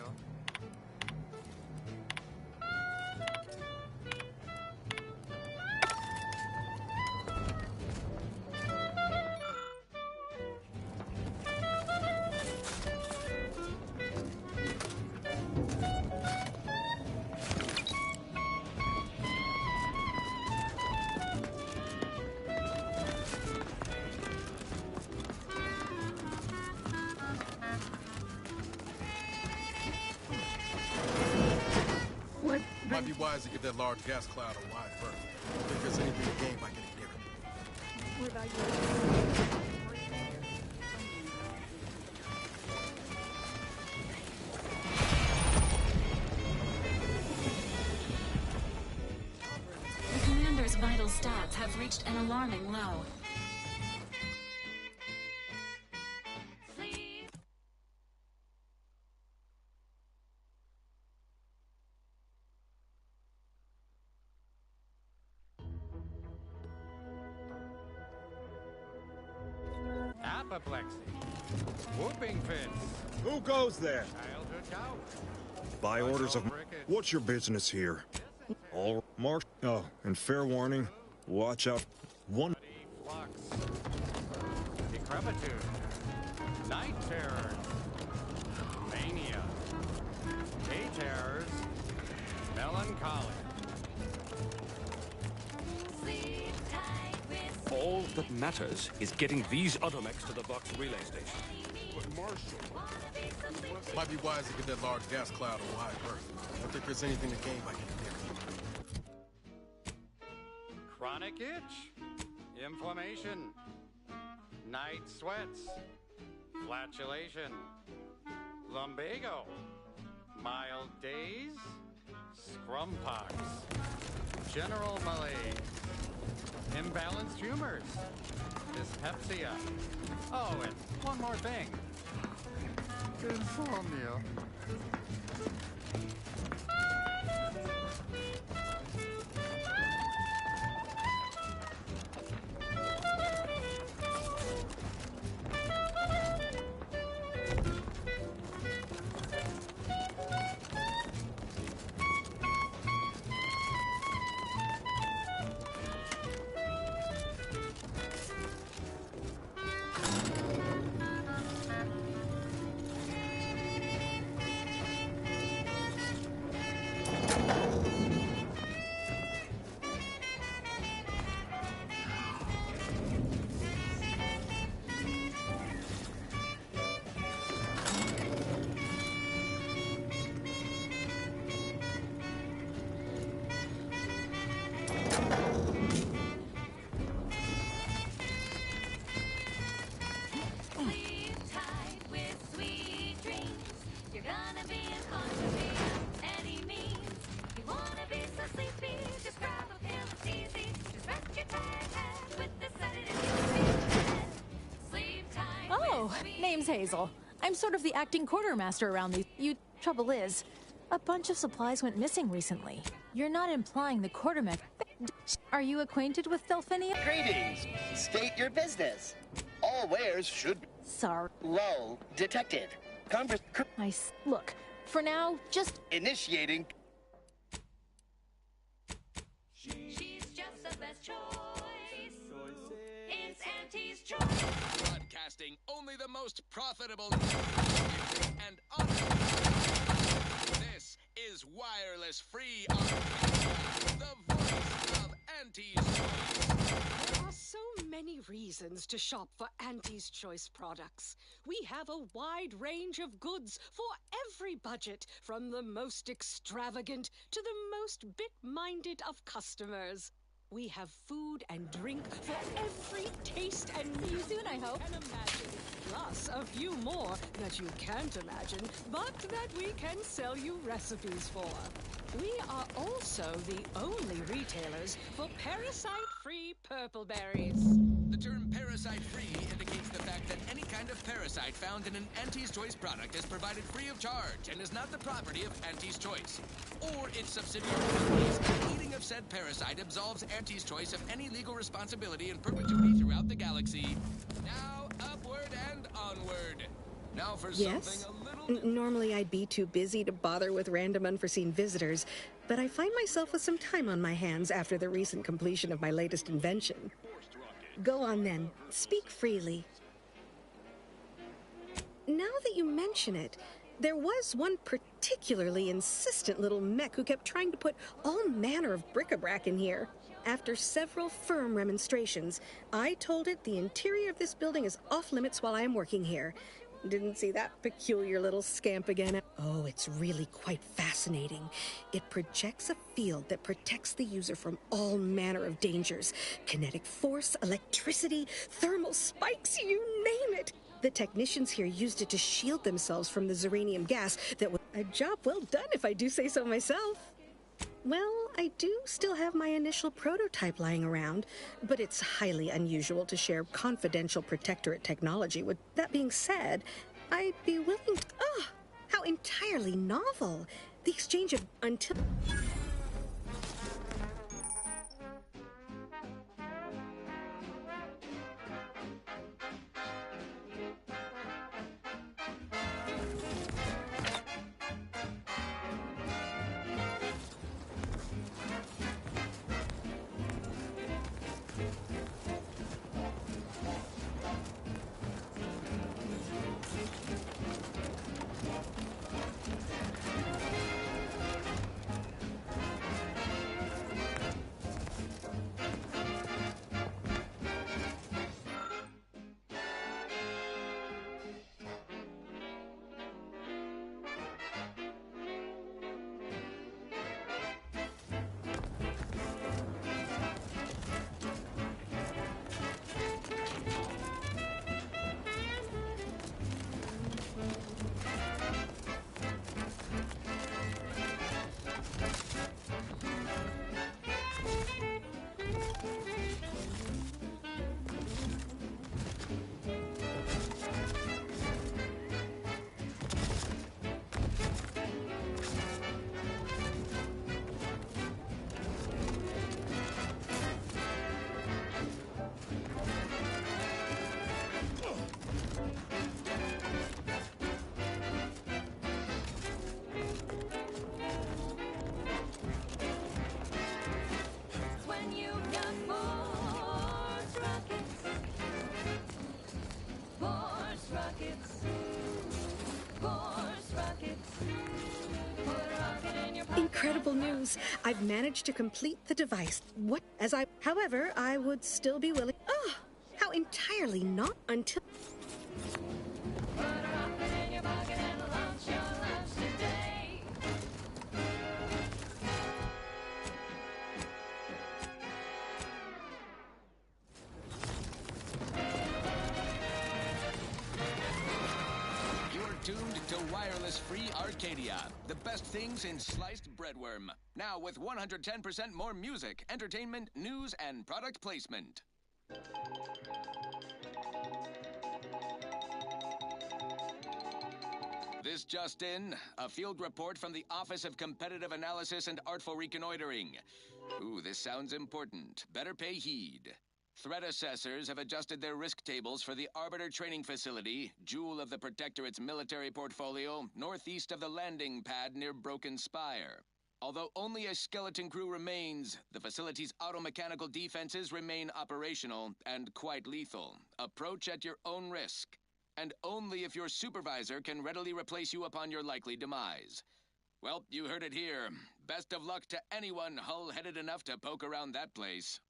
Might be wise to get that large gas cloud a wide berth. I think there's anything to gain by getting near it. What about you? The commander's vital stats have reached an alarming low. Apoplexy, whooping fits. Who goes there? Childhood gout. By orders of... What's your business here? All... Oh, and fair warning, watch out. One... Flux, decrepitude, night terrors, mania, day terrors, melancholy, All that matters is getting these other mechs to the Vox relay station. But Marshall... Might be wise to get that large gas cloud a wide berth. I don't think there's anything to gain by getting there. Chronic itch, inflammation, night sweats, flatulation, lumbago, mild days, scrum pox, general malaise, imbalanced humors, dyspepsia. Oh, and one more thing. Insomnia. Name's Hazel. I'm sort of the acting quartermaster around these. Trouble is, a bunch of supplies went missing recently. You're not implying the quartermaster. Are you acquainted with Delphinia? Greetings. State your business. All wares should be... Sorry. Lull detected. Look, for now, just... Initiating... She's just the best choice. It's Auntie's choice. Broadcasting only the most profitable and This is wireless free on the voice of Auntie's Choice. There are so many reasons to shop for Auntie's Choice products. We have a wide range of goods for every budget, from the most extravagant to the most bit-minded of customers. We have food and drink for every taste and need you soon, I hope. And imagine, plus a few more that you can't imagine, but that we can sell you recipes for. We are also the only retailers for parasite-free purple berries. The term parasite-free indicates the fact that any kind of parasite found in an Auntie's Choice product is provided free of charge and is not the property of Auntie's Choice or its subsidiary companies. Eating of said parasite absolves Auntie's Choice of any legal responsibility in perpetuity throughout the galaxy. Now, upward and onward. Now for Yes? something a little... Normally I'd be too busy to bother with random unforeseen visitors, but I find myself with some time on my hands after the recent completion of my latest invention. Go on then. Speak freely. Now that you mention it, there was one particularly insistent little mech who kept trying to put all manner of bric-a-brac in here. After several firm remonstrations, I told it the interior of this building is off-limits while I am working here. Didn't see that peculiar little scamp again. Oh, it's really quite fascinating. It projects a field that protects the user from all manner of dangers. Kinetic force, electricity, thermal spikes, you name it. The technicians here used it to shield themselves from the zeranium gas that was a job well done if I do say so myself. Well, I do still have my initial prototype lying around, but it's highly unusual to share confidential protectorate technology. With that being said, I'd be willing to... Oh, how entirely novel. The exchange of... Until... incredible news. I've managed to complete the device. However, I would still be willing. Oh, how entirely not until. Tuned to wireless-free Arcadia, the best thing since sliced breadworm. Now with 110% more music, entertainment, news, and product placement. This just in, a field report from the Office of Competitive Analysis and Artful Reconnoitering. Ooh, this sounds important. Better pay heed. Threat assessors have adjusted their risk tables for the Arbiter Training Facility, jewel of the Protectorate's military portfolio, northeast of the landing pad near Broken Spire. Although only a skeleton crew remains, the facility's automechanical defenses remain operational and quite lethal. Approach at your own risk. And only if your supervisor can readily replace you upon your likely demise. Well, you heard it here. Best of luck to anyone hull-headed enough to poke around that place.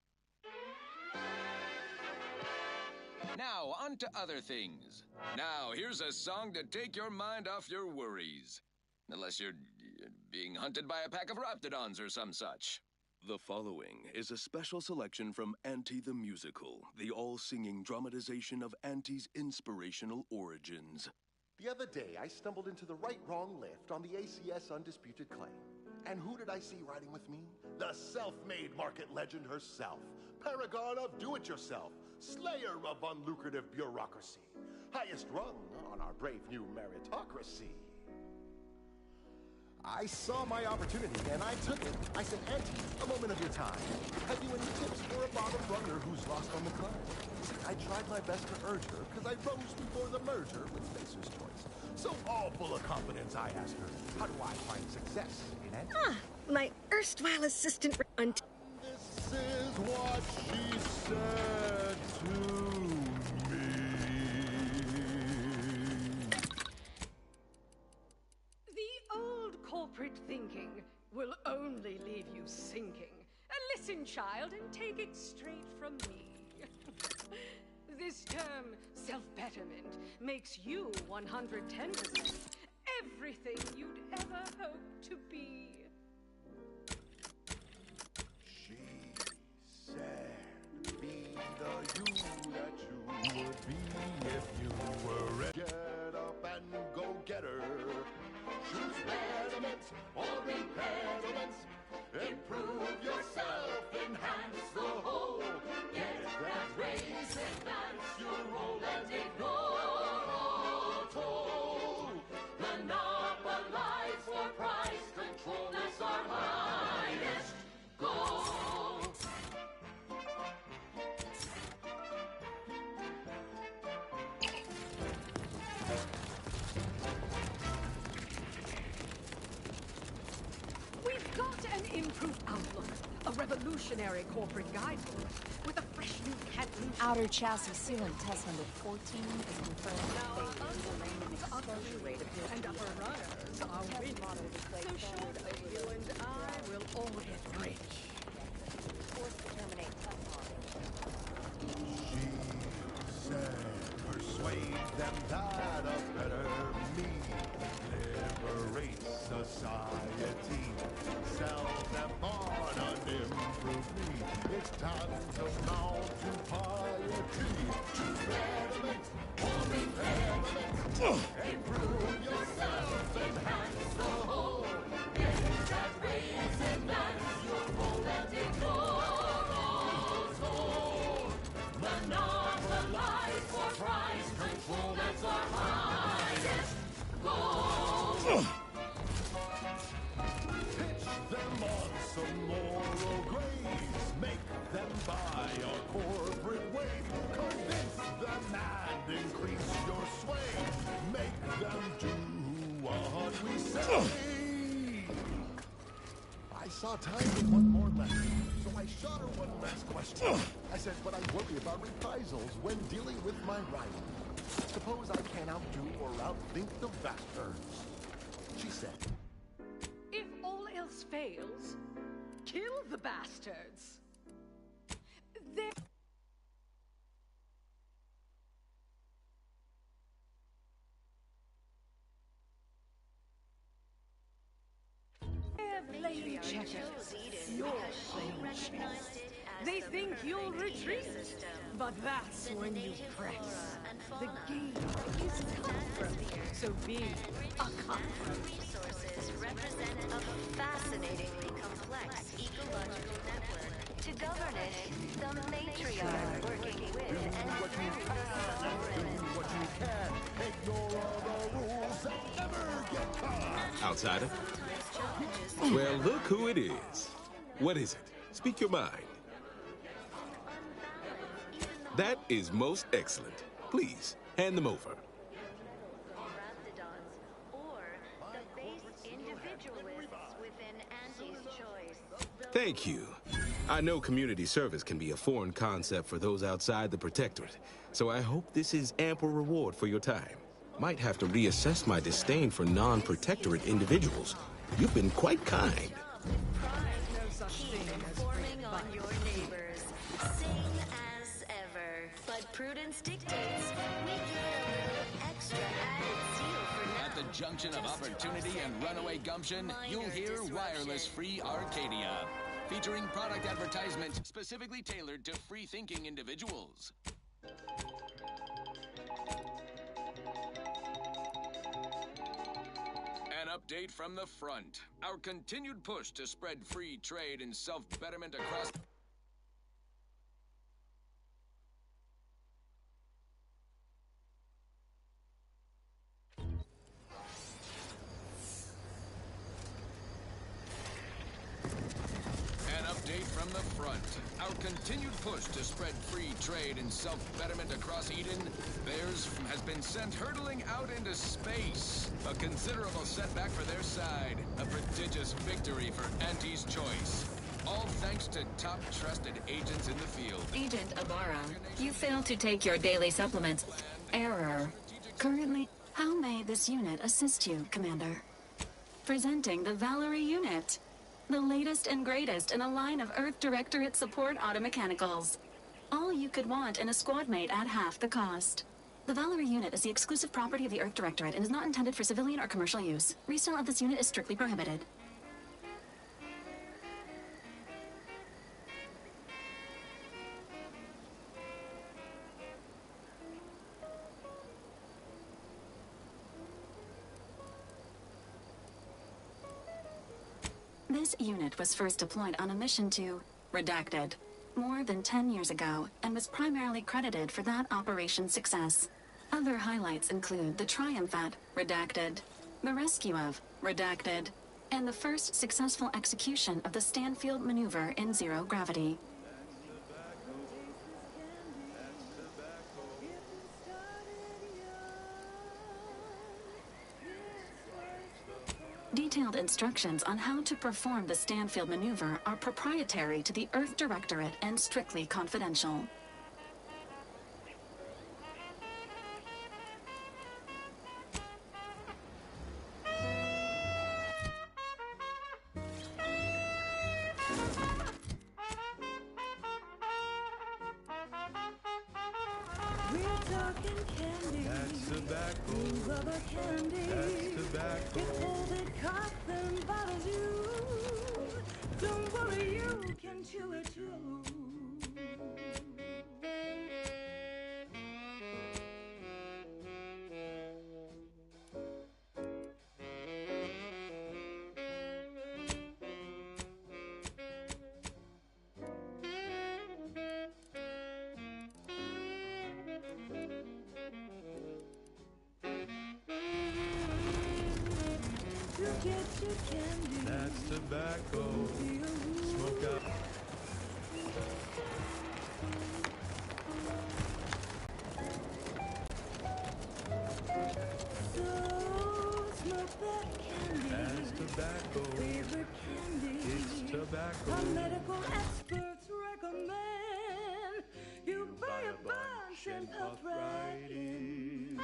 Now, on to other things. Now, here's a song to take your mind off your worries. Unless you're being hunted by a pack of raptidons or some such. The following is a special selection from Auntie the Musical, the all-singing dramatization of Auntie's inspirational origins. The other day, I stumbled into the right-wrong lift on the ACS Undisputed Claim. And who did I see riding with me? The self-made market legend herself, paragon of do-it-yourself, slayer of unlucrative bureaucracy, highest rung on our brave new meritocracy. I saw my opportunity and I took it. I said, Auntie, a moment of your time. Have you any tips for a bottom runner who's lost on the climb? I tried my best to urge her because I rose before the merger with Facer's Choice. So all full of confidence, I asked her, how do I find success in it? My erstwhile assistant. This is what she said to me. The old corporate thinking will only leave you sinking. Listen, child, and take it straight from me. This term, self-betterment, makes you 110% everything you'd ever hope to be. She said, be the you that you would be if you were ready. Get up and go get her. Choose betterments or impediments. Improve yourself, enhance the whole. Get that raise, advance your role and ignore all toll. Monopolize for price control, that's our highest goal. We've got an improved outlook, a revolutionary corporate guidebook with a fresh new Outer chassis sealant test number 14 is confirmed. And upper runners are winning. So short of you and I will all get rich. Forced to terminate She said, persuade them that a better me liberates society. Sell them on an improved me. It's time to mount to piety. Choose betterment or impediment. Improve yourself, enhance the whole. Get that raise, advance your role and ignore all toll. Monopolize for price control, that's our highest goal. Pitch them on some moral grades. Make them buy our corporate way. Convince them and increase your sway. Make them do what we say. I saw time with one more lesson, so I shot her one last question. I said, but I worry about reprisals when dealing with my rival. Suppose I can't outdo or outthink the Vasters. She said, If all else fails, kill the bastards. They have laid checkers. You're playing chess. They think you'll retreat, but that's when you press. The game is cutthroat, so be a cutthroat. Resources represent a fascinatingly complex ecological network. To govern it, the matriarch working with and through the sovereign. What you can, ignore all the rules and never get caught. Outsider? Well, look who it is. What is it? Speak your mind. That is most excellent. Please, hand them over. Thank you. I know community service can be a foreign concept for those outside the Protectorate, so I hope this is ample reward for your time. Might have to reassess my disdain for non-Protectorate individuals. You've been quite kind. Keep informing on your neighbors. Same as ever. But prudence dictates we give it a little extra added zeal for now. At the junction of opportunity and runaway gumption, you'll hear Wireless Free Arcadia, featuring product advertisements specifically tailored to free-thinking individuals. An update from the front. Our continued push to spread free trade and self-betterment across... An update from the front. Our continued push to spread free trade and self-betterment across Eden, theirs has been sent hurtling out into space. A considerable setback for their side. A prodigious victory for Auntie's choice. All thanks to top trusted agents in the field. Agent Ibarra, you failed to take your daily supplements. Error. Currently, how may this unit assist you, Commander? Presenting the Valerie unit. The latest and greatest in a line of Earth Directorate support automechanicals. All you could want in a squad mate at half the cost. The Valerie unit is the exclusive property of the Earth Directorate and is not intended for civilian or commercial use. Resale of this unit is strictly prohibited. This unit was first deployed on a mission to Redacted more than 10 years ago and was primarily credited for that operation's success. Other highlights include the triumph at Redacted, the rescue of Redacted, and the first successful execution of the Stanfield maneuver in zero gravity. Detailed instructions on how to perform the Stanfield maneuver are proprietary to the Earth Directorate and strictly confidential. We're talking candy. That's tobacco. Rubber candy. That's tobacco. If all that cost them bothers you, don't worry, you can chew it too. That's tobacco. Smoke out. So smoke that candy. That's tobacco. Favorite candy. It's tobacco. Our medical experts recommend you buy a bunch and puff right in.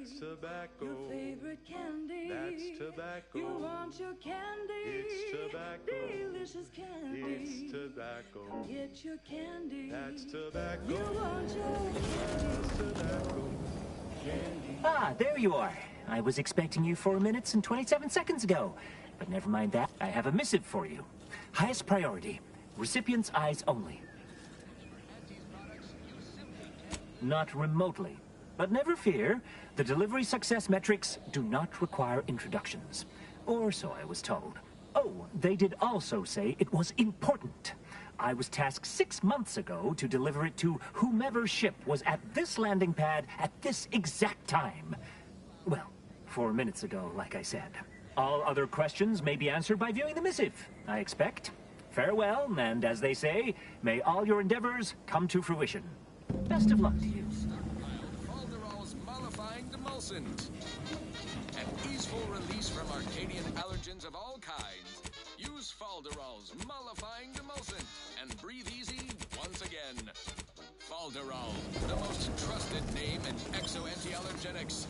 That's tobacco. Your favorite candy. That's tobacco. You want your candy. It's tobacco. Delicious candy. It's tobacco. Come get your candy. That's tobacco. You want your candy. That's tobacco. Candy. Ah, there you are. I was expecting you 4 minutes and 27 seconds ago. But never mind that. I have a missive for you. Highest priority. Recipient's eyes only. Not remotely. But never fear. The delivery success metrics do not require introductions. Or so I was told. Oh, they did also say it was important. I was tasked 6 months ago to deliver it to whomever ship was at this landing pad at this exact time. Well, 4 minutes ago, like I said. All other questions may be answered by viewing the missive, I expect. Farewell, and as they say, may all your endeavors come to fruition. Best of luck to you. Falderall's mollifying demulcent. An easeful release from Arcadian allergens of all kinds. Use Falderall's mollifying demulcent and breathe easy once again. Falderall, the most trusted name in exo-anti-allergenics.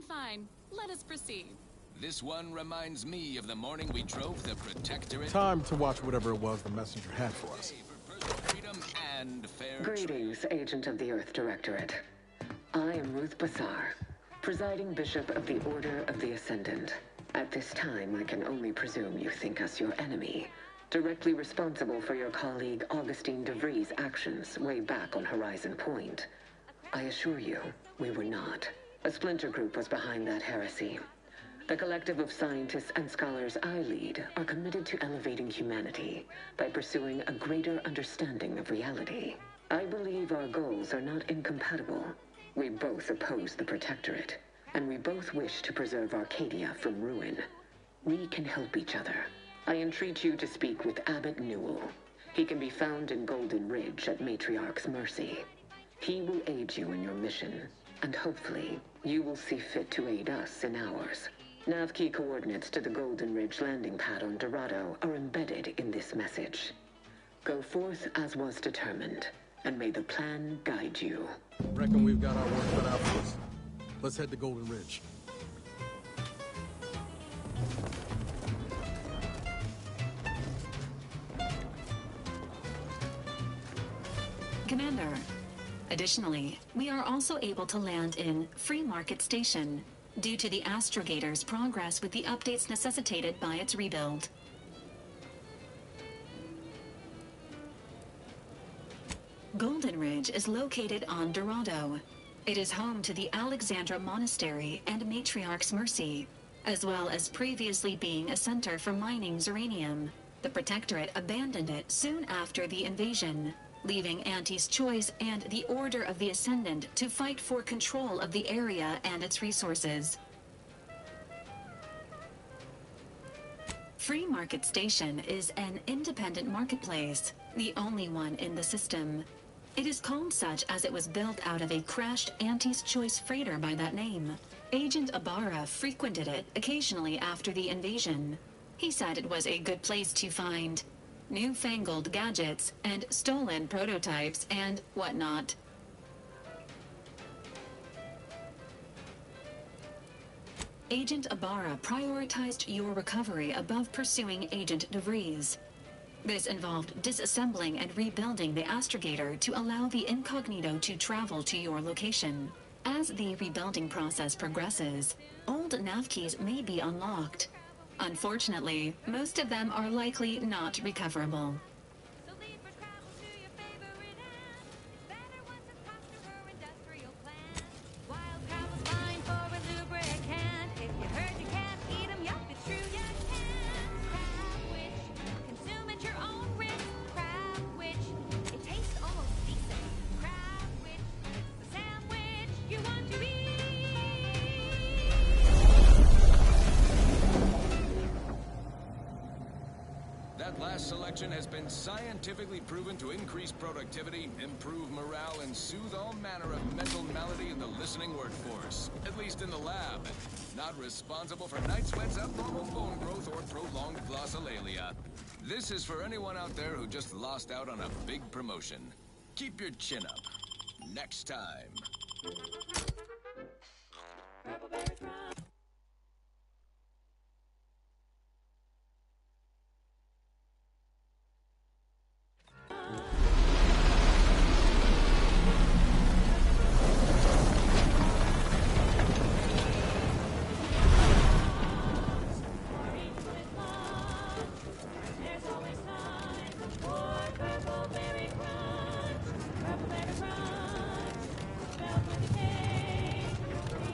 Fine. Let us proceed. This one reminds me of the morning we drove the Protectorate. Time to watch whatever it was the messenger had for us. Freedom and fair Greetings, Agent of the Earth Directorate. I am Ruth Bassar, presiding Bishop of the Order of the Ascendant. At this time, I can only presume you think us your enemy, directly responsible for your colleague Augustine DeVries' actions way back on Horizon Point. I assure you, we were not. A splinter group was behind that heresy. The collective of scientists and scholars I lead are committed to elevating humanity by pursuing a greater understanding of reality. I believe our goals are not incompatible. We both oppose the Protectorate, and we both wish to preserve Arcadia from ruin. We can help each other. I entreat you to speak with Abbot Newell. He can be found in Golden Ridge at Matriarch's Mercy. He will aid you in your mission, and hopefully, you will see fit to aid us in ours. Nav key coordinates to the Golden Ridge landing pad on Dorado are embedded in this message. Go forth as was determined, and may the plan guide you. Reckon we've got our work cut out for us. Let's head to Golden Ridge. Commander, additionally, we are also able to land in Free Market Station due to the Astrogator's progress with the updates necessitated by its rebuild. Golden Ridge is located on Dorado. It is home to the Alexandra Monastery and Matriarch's Mercy, as well as previously being a center for mining uranium. The Protectorate abandoned it soon after the invasion, leaving Auntie's Choice and the Order of the Ascendant to fight for control of the area and its resources. Free Market Station is an independent marketplace, the only one in the system. It is called such as it was built out of a crashed Auntie's Choice freighter by that name. Agent Ibarra frequented it occasionally after the invasion. He said it was a good place to find newfangled gadgets and stolen prototypes and whatnot. Agent Ibarra prioritized your recovery above pursuing Agent DeVries. This involved disassembling and rebuilding the Astrogator to allow the Incognito to travel to your location. As the rebuilding process progresses, old nav keys may be unlocked. Unfortunately, most of them are likely not recoverable. Selection has been scientifically proven to increase productivity, improve morale, and soothe all manner of mental malady in the listening workforce. At least in the lab. Not responsible for night sweats, abnormal bone growth, or prolonged glossolalia. This is for anyone out there who just lost out on a big promotion. Keep your chin up. Next time.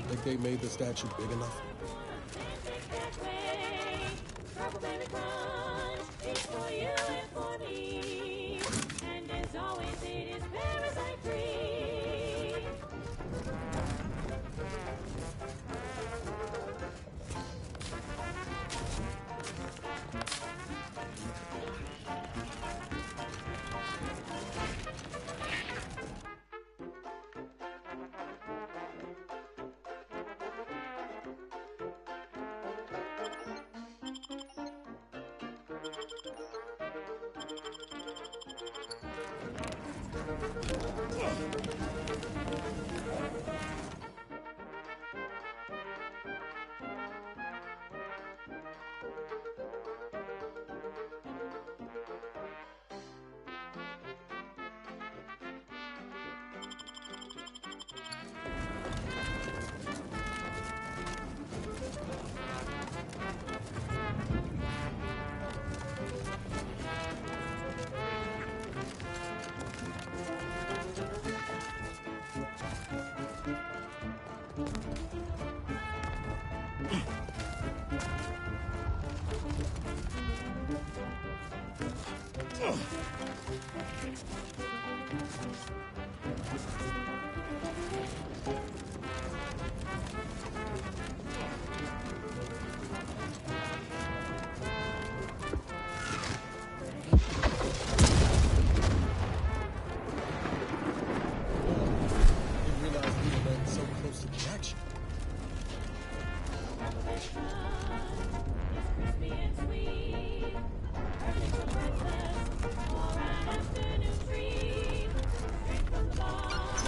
Think they made the statue big enough?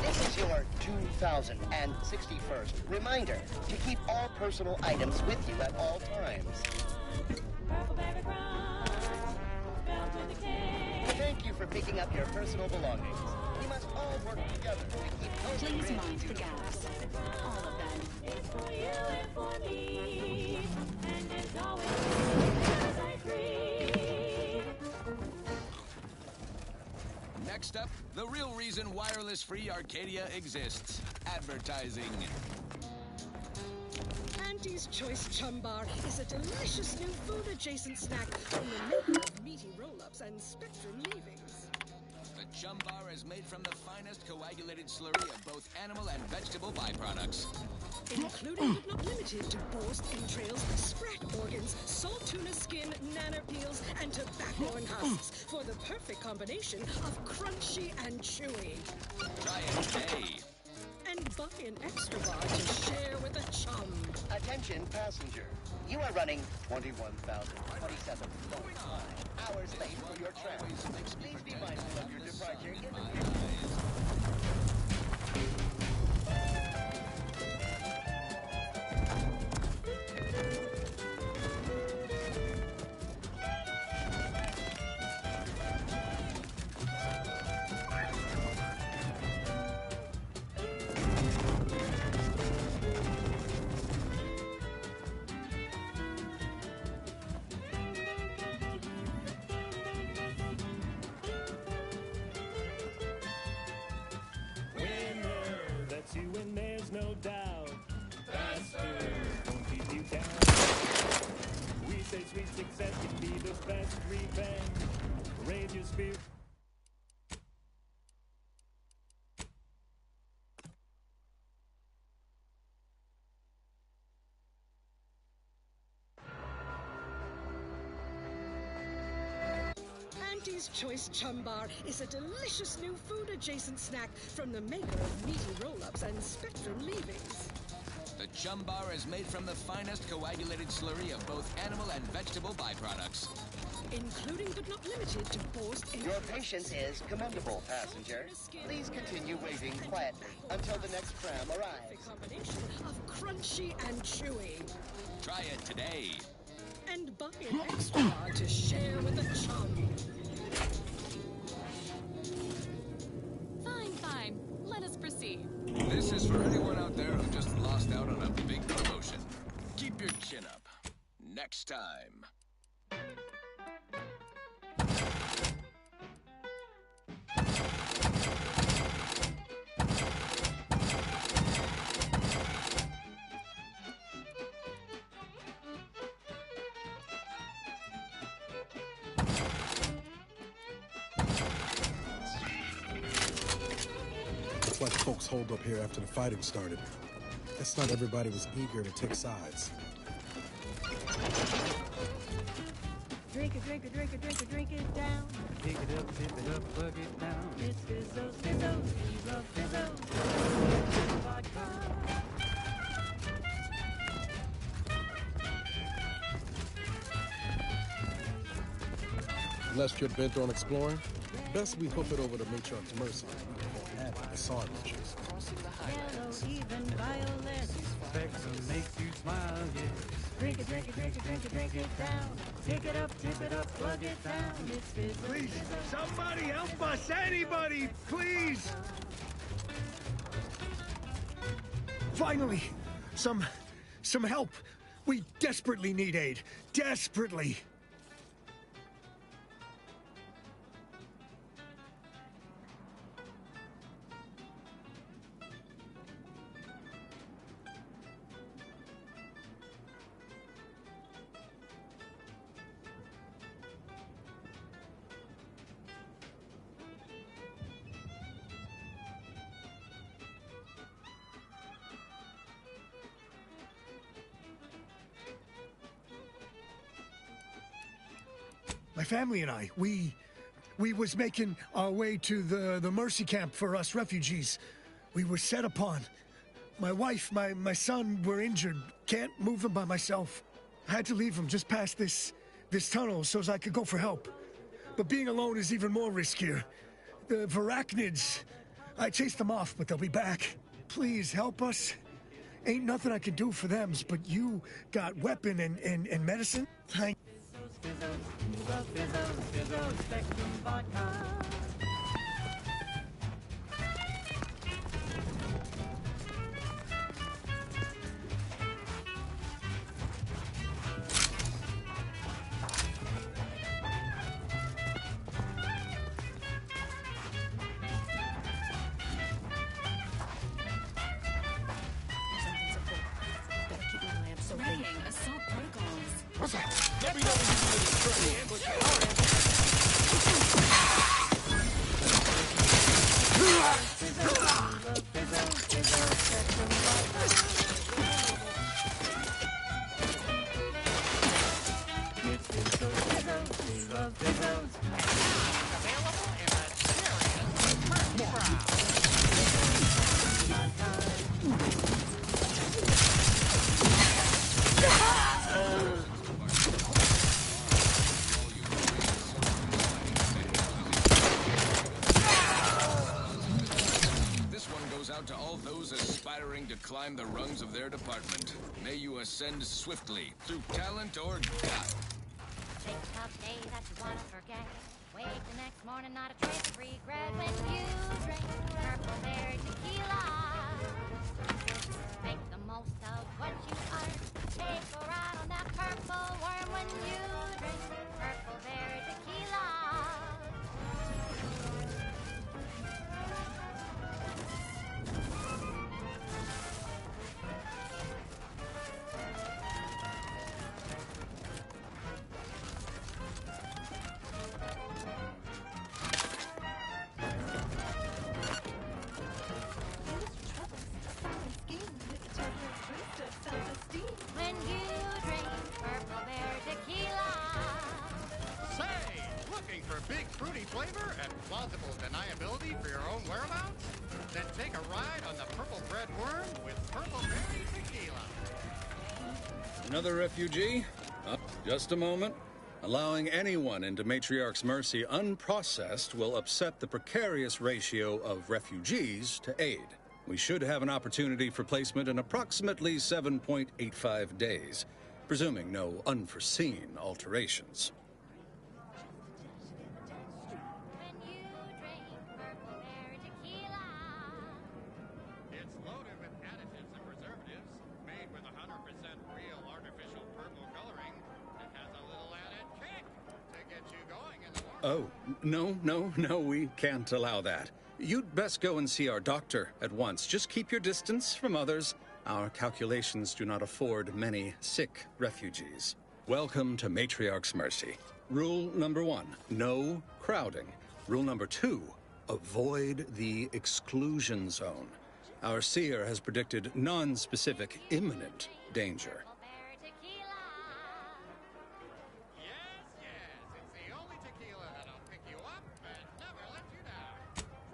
This is your 2061st reminder to keep all personal items with you at all times. Thank you for picking up your personal belongings. We must all work together to keep those Please mind the gaps. All of them. It's for you and for me. And it's always as I breathe. Next up, the real reason wireless-free Arcadia exists. Advertising. Auntie's Choice Chum Bar is a delicious new food-adjacent snack from the maker of meaty roll-ups and spectrum leavings. The Chum Bar is made from the finest coagulated slurry of both animal and vegetable byproducts. Including but not limited to boar's entrails, sprat organs, salt tuna skin, nanner peels, and tobacco husks for the perfect combination of crunchy and chewy. Try it today. And buy an extra bar to share with a chum. Attention passenger. You are running 21,027 hours late for your travel. Please be mindful of your departure in the That's you and there's no doubt. Faster won't keep you down. We say sweet success can be the best revenge. Raise your spirit. Auntie's Choice Chum Bar is a delicious new food-adjacent snack from the maker of meaty roll-ups and spectrum leavings. The Chum Bar is made from the finest coagulated slurry of both animal and vegetable byproducts. including but not limited to forced... Your patience is commendable, passenger. Please continue waiting quietly until the next tram arrives. A combination of crunchy and chewy. Try it today. And buy an extra to share with a chum. Fine. Let us proceed. This is for anyone out there who just lost out on a big promotion. Keep your chin up. Next time. Looks like folks holed up here after the fighting started. Guess not everybody was eager to take sides. Drink it down. Pick it up, tip it up, plug it down. It's Fizzos, we love Fizzos. Vodka. Unless you're bent on exploring, best we hoof it over to Matriarch's Mercy. The song pictures. Yellow, even violet. Spectrum makes you smile, yes. Drink it down. Pick it up, tip it up, plug it down. It's Fizzos. Please, somebody help us! Anybody, please! Finally, some help. We desperately need aid. Desperately. My family and I, we was making our way to the Mercy camp for us refugees. We were set upon. My wife, my son were injured. Can't move them by myself. I had to leave them just past this tunnel so as I could go for help. But being alone is even more riskier. The Varachnids, I chased them off, but they'll be back. Please help us. Ain't nothing I can do for them, but you got weapon and medicine. Thank Fizzos, Spectrum Vodka. Readying assault protocols. What's that? Let me know when you do the ambush. To all those aspiring to climb the rungs of their department, may you ascend swiftly through talent or guile. Take a tough day that you want to forget. Wake the next morning, not a trace of regret when you drink Purple Berry Tequila. Make the most of what you are. Take a ride on that purple worm when you drink Purple Berry Tequila. When you drink Purple Bear Tequila. Say, looking for big fruity flavor and plausible deniability for your own whereabouts? Then take a ride on the Purple Bread Worm with Purple Berry Tequila. Another refugee? Just a moment. Allowing anyone into Matriarch's mercy unprocessed will upset the precarious ratio of refugees to aid. We should have an opportunity for placement in approximately 7.85 days, presuming no unforeseen alterations. It's loaded with additives and preservatives, made with 100% real artificial purple coloring. It has a little added kick to get you going in the morning. Oh, no, we can't allow that. You'd best go and see our doctor at once. Just keep your distance from others. Our calculations do not afford many sick refugees. Welcome to Matriarch's Mercy. Rule number 1, no crowding. Rule number 2, avoid the exclusion zone. Our seer has predicted non-specific imminent danger.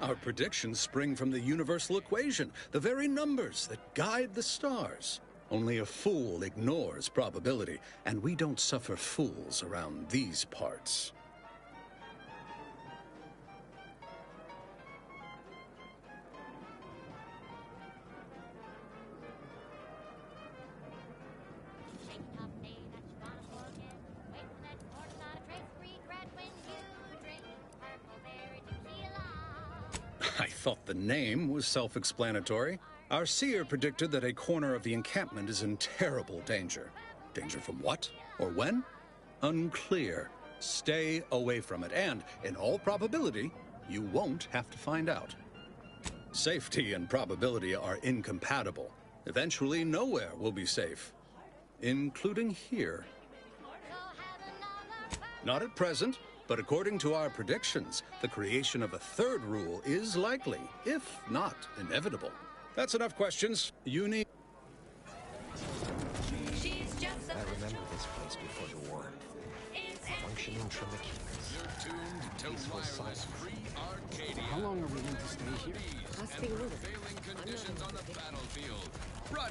Our predictions spring from the universal equation, the very numbers that guide the stars. Only a fool ignores probability, and we don't suffer fools around these parts. I thought the name was self-explanatory. Our seer predicted that a corner of the encampment is in terrible danger. Danger from what? Or when? Unclear. Stay away from it, and, in all probability, you won't have to find out. Safety and probability are incompatible. Eventually, nowhere will be safe, including here. Not at present, but according to our predictions, the creation of a third rule is likely, if not inevitable. That's enough questions. You need... I remember this place before the war. Functioning Tramakinas. Peaceful silence. How long are we going to stay here? Asking Luna. Conditions on the battlefield.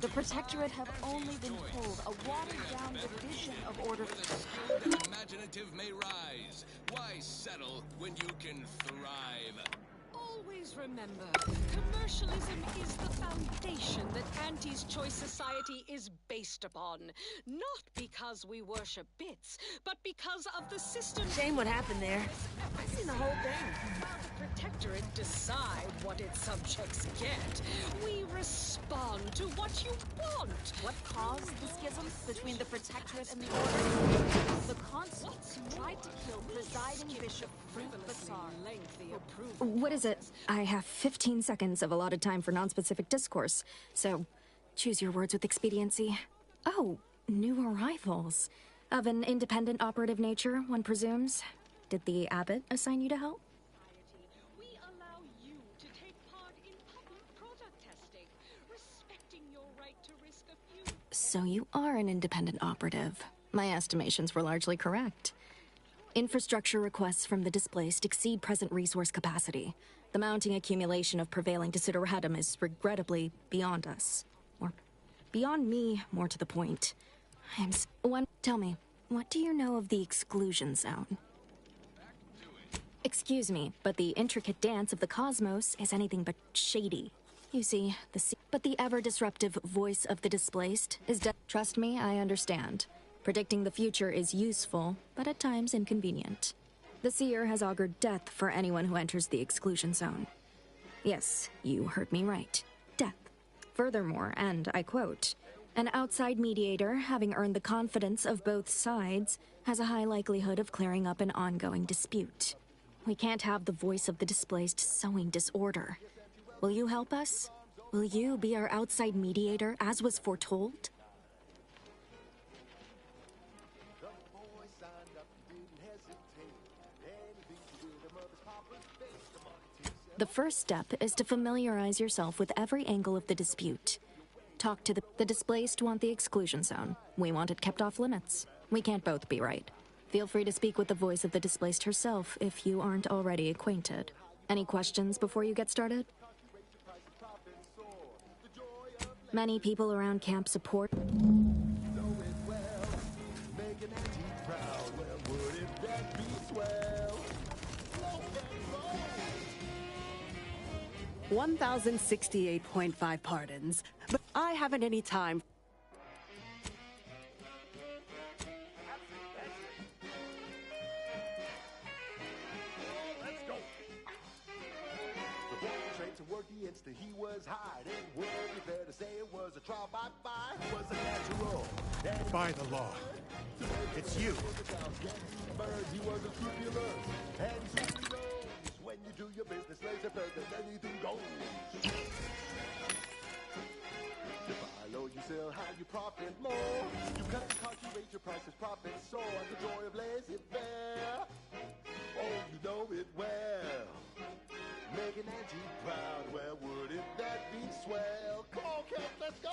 The Protectorate have only been told a watered-down division of order. The imaginative may rise. Why settle when you can thrive? Always remember, commercialism is the foundation that Auntie's Choice Society is based upon. Not because we worship bits, but because of the system. Shame what happened there. I seen the whole thing. While the Protectorate decide what its subjects get, we respond to what you want. What caused the schism between the Protectorate and the Order? The consuls tried to kill presiding Bishop Basar. What is it? I have 15 seconds of allotted time for non-specific discourse, so choose your words with expediency. Oh, new arrivals. Of an independent operative nature, one presumes. Did the abbot assign you to help? We allow you to take part in public product testing, respecting your right to risk a few. So you are an independent operative. My estimations were largely correct. Infrastructure requests from the displaced exceed present resource capacity. The mounting accumulation of prevailing desideratum is regrettably beyond us. Or beyond me, more to the point. Tell me, what do you know of the exclusion zone? Excuse me, but the intricate dance of the cosmos is anything but shady. You see, but the ever-disruptive voice of the displaced is Trust me, I understand. Predicting the future is useful, but at times inconvenient. The seer has augured death for anyone who enters the exclusion zone. Yes, you heard me right. Death. Furthermore, and I quote, an outside mediator, having earned the confidence of both sides, has a high likelihood of clearing up an ongoing dispute. We can't have the voice of the displaced sowing disorder. Will you help us? Will you be our outside mediator, as was foretold? The first step is to familiarize yourself with every angle of the dispute. Talk to the displaced want the exclusion zone. We want it kept off limits. We can't both be right. Feel free to speak with the voice of the displaced herself if you aren't already acquainted. Any questions before you get started? Many people around camp support. Make an anti proud, well, would 1,068.5 pardons, but I haven't any time. Let's go. The boy trained to work the instant he was hiding. Would it be fair to say it was a trial by fire? It was a natural. By the law. It's you. He was a scrupulous and truly knows when you do your business laser further than anything goes. You buy low, you sell high, you profit more. You cut the cost, you raise your prices, profit soar. The joy of laissez-faire. Oh, you know it well. Making Auntie proud, well, wouldn't that be swell? Come on, Kev, let's go!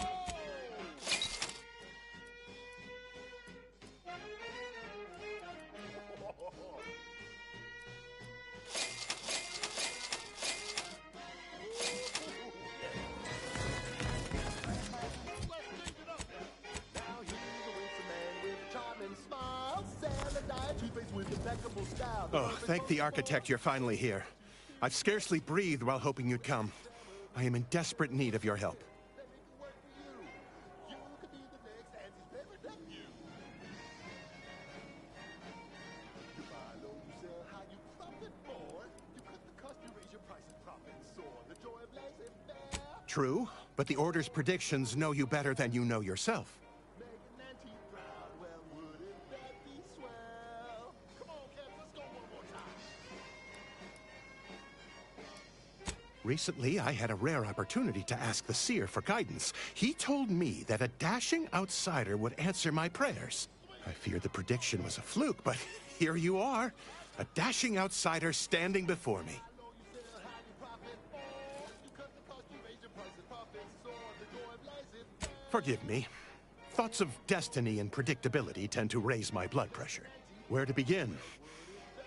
Oh, thank the architect you're finally here. I've scarcely breathed while hoping you'd come. I am in desperate need of your help. True, but the Order's predictions know you better than you know yourself. Recently, I had a rare opportunity to ask the Seer for guidance. He told me that a dashing outsider would answer my prayers. I feared the prediction was a fluke, but here you are, a dashing outsider standing before me. Forgive me. Thoughts of destiny and predictability tend to raise my blood pressure. Where to begin?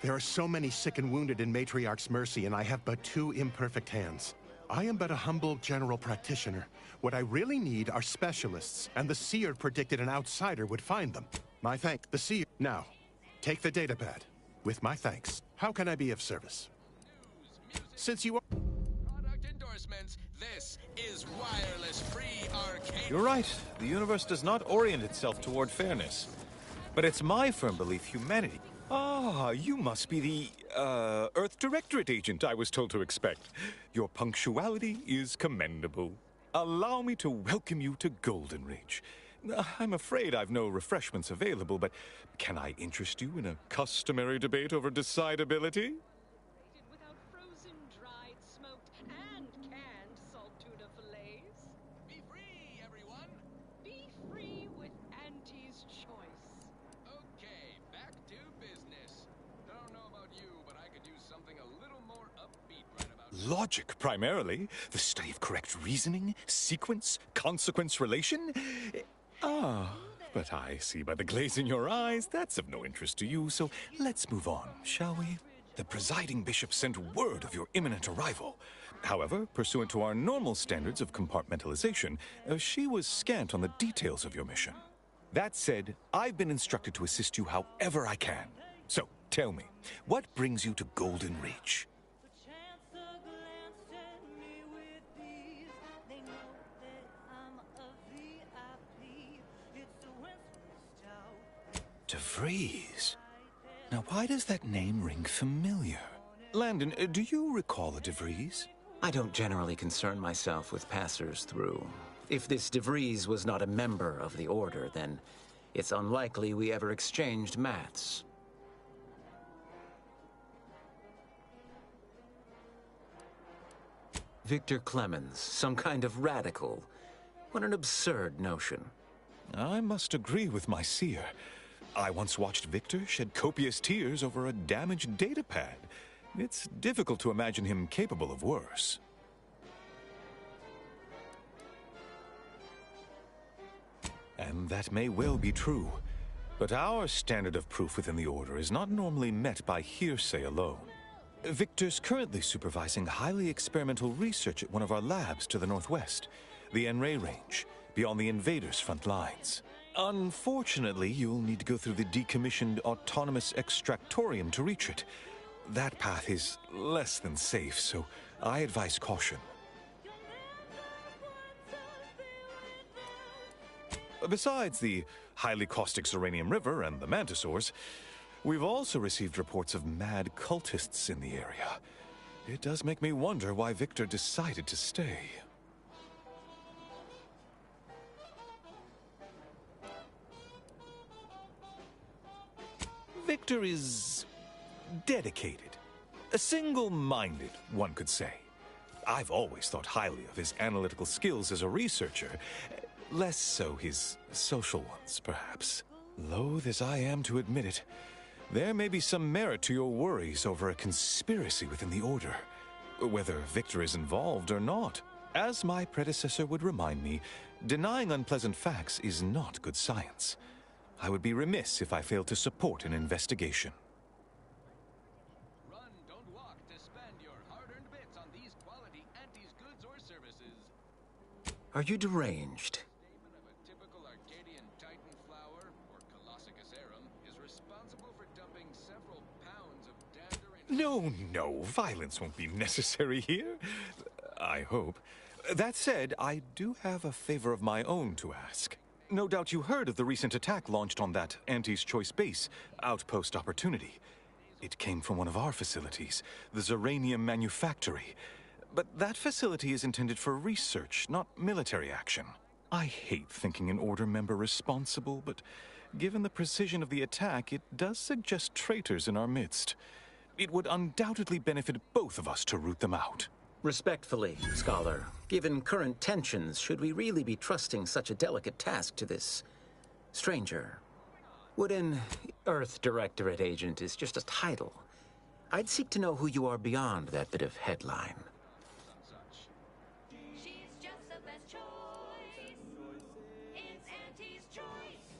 There are so many sick and wounded in Matriarch's mercy, and I have but 2 imperfect hands. I am but a humble general practitioner. What I really need are specialists, and the Seer predicted an outsider would find them. My thanks. The Seer. Now, take the datapad. With my thanks. How can I be of service? Since you are... Product endorsements, this is wireless free arcade. You're right. The universe does not orient itself toward fairness. But it's my firm belief humanity... Ah, you must be the, Earth Directorate agent I was told to expect. Your punctuality is commendable. Allow me to welcome you to Golden Ridge. I'm afraid I've no refreshments available, but can I interest you in a customary debate over decidability? Without frozen, dried, smoked, and canned salt tuna fillets. Be free, everyone. Be free with Auntie's choice. Okay, back to business. Don't know about you, but I could use something a little more upbeat right about now. Logic, primarily. The study of correct reasoning, sequence, consequence relation. Ah, but I see by the glaze in your eyes that's of no interest to you, so let's move on, shall we? The presiding bishop sent word of your imminent arrival. However, pursuant to our normal standards of compartmentalization, she was scant on the details of your mission. That said, I've been instructed to assist you however I can. So, tell me, what brings you to Golden Ridge? DeVries. Now, why does that name ring familiar? Landon, do you recall a DeVries? I don't generally concern myself with passers-through. If this DeVries was not a member of the Order, then it's unlikely we ever exchanged mats. Victor Clemens, some kind of radical. What an absurd notion. I must agree with my seer. I once watched Victor shed copious tears over a damaged datapad. It's difficult to imagine him capable of worse. And that may well be true. But our standard of proof within the Order is not normally met by hearsay alone. Victor's currently supervising highly experimental research at one of our labs to the northwest, the Enray Range, beyond the invaders' front lines. Unfortunately, you'll need to go through the decommissioned autonomous extractorium to reach it. That path is less than safe, so I advise caution. Besides the highly caustic Zeranium River and the Mantisaurs, we've also received reports of mad cultists in the area. It does make me wonder why Victor decided to stay. Victor is dedicated. Single-minded, one could say. I've always thought highly of his analytical skills as a researcher, less so his social ones, perhaps. Loath as I am to admit it, there may be some merit to your worries over a conspiracy within the Order, whether Victor is involved or not. As my predecessor would remind me, denying unpleasant facts is not good science. I would be remiss if I failed to support an investigation. Run, don't walk to spend your hard-earned bits on these quality Antes goods or services. Are you deranged? Stamen of a typical Arcadian Titan flower, or Colossicus arum, is responsible for dumping several pounds of dander and... No, violence won't be necessary here. I hope. That said, I do have a favor of my own to ask. No doubt you heard of the recent attack launched on that Antes Choice base, Outpost Opportunity. It came from one of our facilities, the Zeranium Manufactory. But that facility is intended for research, not military action. I hate thinking an Order member responsible, but given the precision of the attack, it does suggest traitors in our midst. It would undoubtedly benefit both of us to root them out. Respectfully, Scholar, given current tensions, should we really be trusting such a delicate task to this stranger? Would an Earth Directorate agent is just a title? I'd seek to know who you are beyond that bit of headline. She's just the best choice. It's Auntie's choice.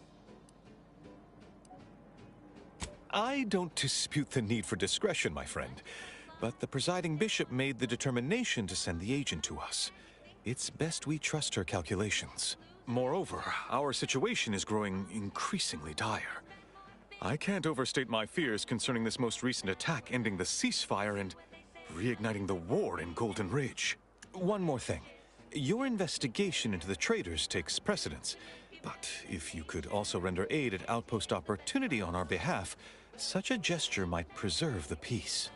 I don't dispute the need for discretion, my friend. But the presiding bishop made the determination to send the agent to us. It's best we trust her calculations. Moreover, our situation is growing increasingly dire. I can't overstate my fears concerning this most recent attack ending the ceasefire and reigniting the war in Golden Ridge. One more thing. Your investigation into the traitors takes precedence. But if you could also render aid at Outpost Opportunity on our behalf, such a gesture might preserve the peace.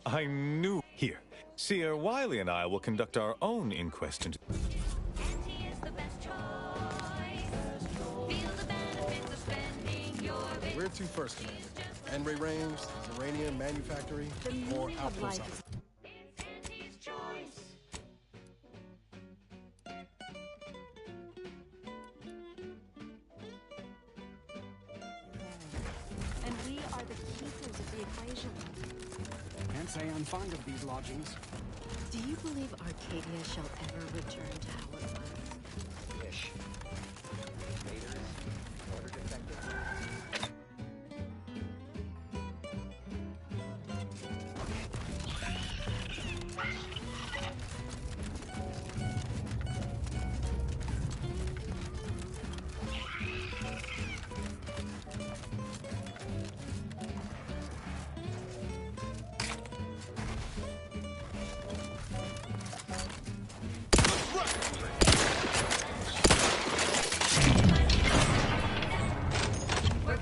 I knew. Here, Seer Wiley and I will conduct our own inquest into... Auntie is the best choice. Feel the benefits of spending your bit. Where to first, Commander? Enray Range, Zeranium Manufactory, or Outpost? It's Auntie's choice. And we are the keepers of the equation. Can't say I'm fond of these lodgings. Do you believe Arcadia shall ever return to our lands? Ish. Invaders, order defected. We're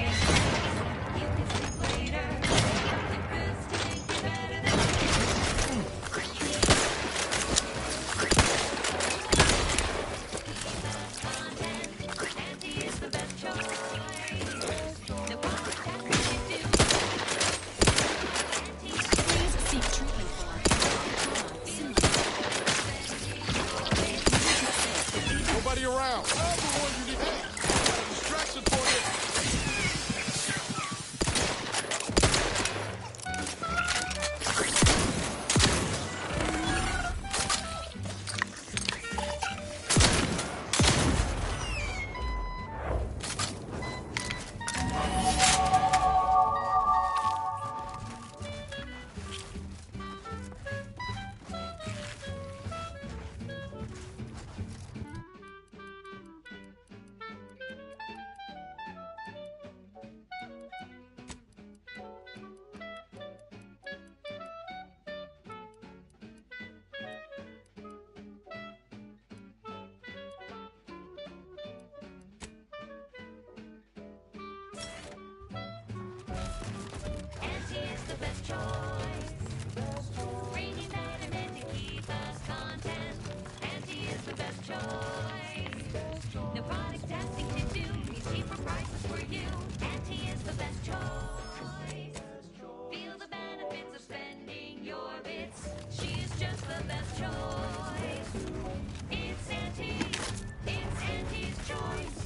the best choice. Bringing betterment to keep us content. Auntie is the best choice. No product testing to do. These cheaper prices for you. Auntie is the best choice. Feel the benefits of spending your bits. She's just the best choice. It's Auntie's. It's Auntie's choice.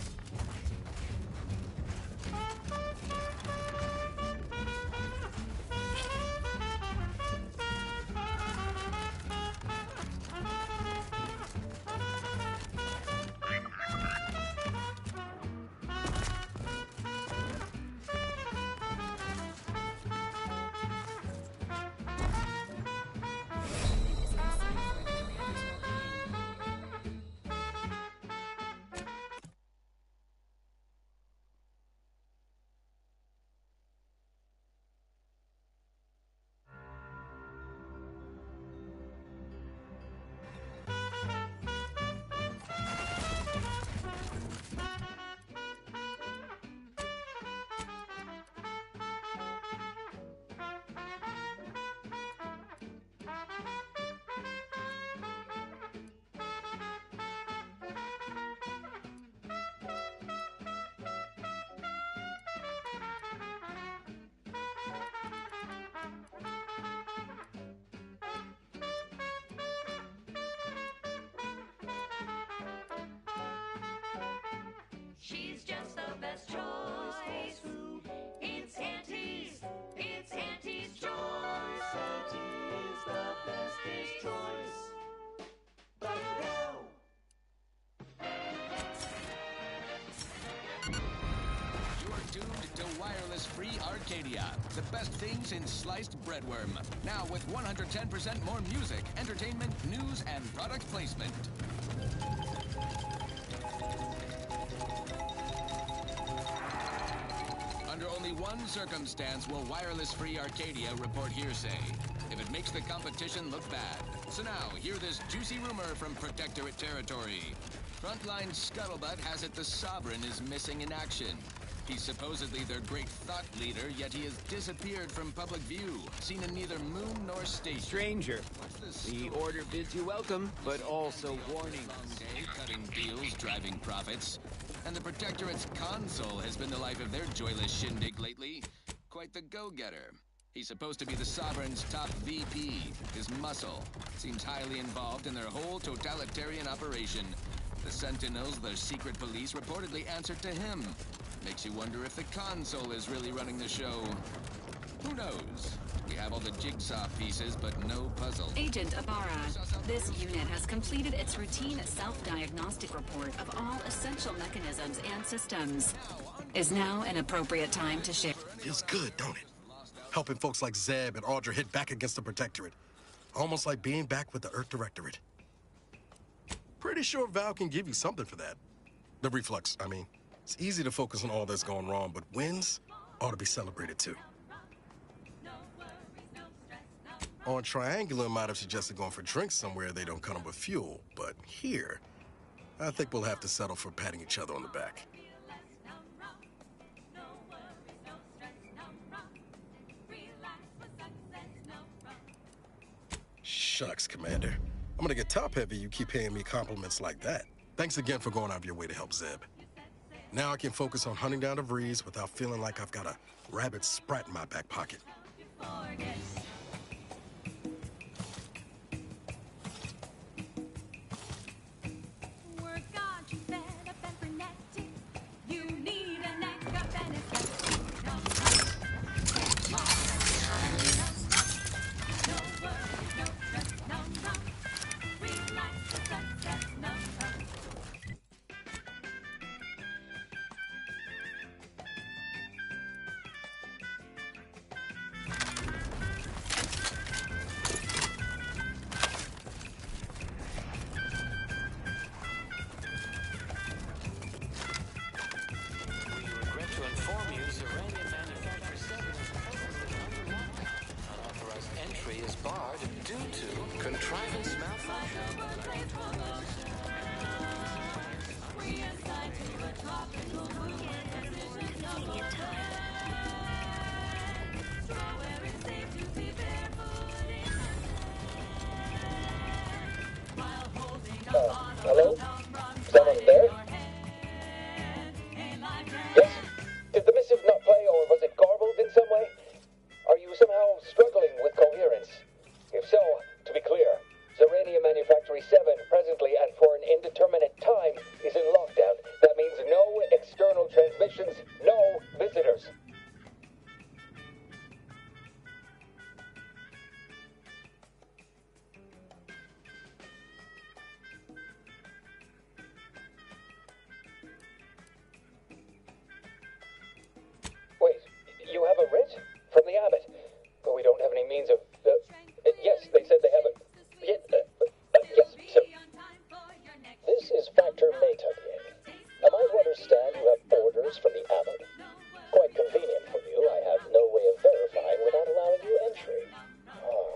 She's just the best choice. It's Auntie's. It's Auntie's choice. Auntie's the bestest choice. But no. You are doomed to wireless-free Arcadia. The best things in sliced breadworm. Now with 110% more music, entertainment, news, and product placement. Under only one circumstance will wireless-free Arcadia report hearsay. If it makes the competition look bad. So now, hear this juicy rumor from Protectorate territory. Frontline Scuttlebutt has it the Sovereign is missing in action. He's supposedly their great thought leader, yet he has disappeared from public view, seen in neither moon nor station. Stranger, the order bids you welcome, but also warning. Long day, cutting deals, driving profits. And the Protectorate's console has been the life of their joyless shindig lately. Quite the go-getter. He's supposed to be the Sovereign's top VP. His muscle seems highly involved in their whole totalitarian operation. The Sentinels, their secret police, reportedly answered to him. Makes you wonder if the console is really running the show. Who knows? We have all the jigsaw pieces, but no puzzle. Agent Ibarra, this unit has completed its routine self-diagnostic report of all essential mechanisms and systems. Is now an appropriate time to share. Feels good, don't it? Helping folks like Zeb and Audra hit back against the Protectorate. Almost like being back with the Earth Directorate. Pretty sure Val can give you something for that. The reflux, I mean. It's easy to focus on all that's going wrong, but wins ought to be celebrated too. On Triangular might have suggested going for drinks somewhere they don't come with fuel, but here, I think we'll have to settle for patting each other on the back. Shucks, Commander. I'm gonna get top-heavy you keep paying me compliments like that. Thanks again for going out of your way to help Zeb. Now I can focus on hunting down the Vrees without feeling like I've got a rabid sprat in my back pocket. Contrivance malfunction. Tropical Hello? Someone there? Yes? Did the missive not play, or was it garbled in some way? Are you somehow struggling with coherence? If so, to be clear, Zeranium Manufactory 7 presently and for an indeterminate time is in lockdown. That means no external transmissions, no visitors. Wait, you have a writ? From the abbot? But we don't have any means of... yes, they said they have a... yes, sir. This is Factor Maytugye. Am I to understand you have orders from the abbot? Quite convenient for you. I have no way of verifying without allowing you entry. Oh.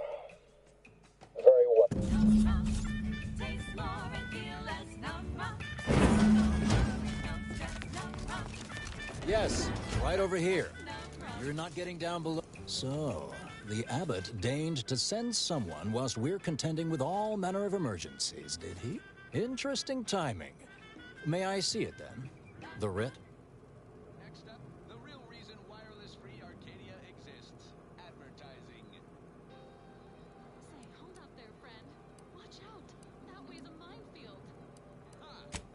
Very well. Yes, right over here. You're not getting down below. So, the abbot deigned to send someone whilst we're contending with all manner of emergencies, did he? Interesting timing. May I see it then? The writ? Next up, the real reason wireless-free Arcadia exists. Advertising. Say, hold up there, friend. Watch out. That way's a minefield.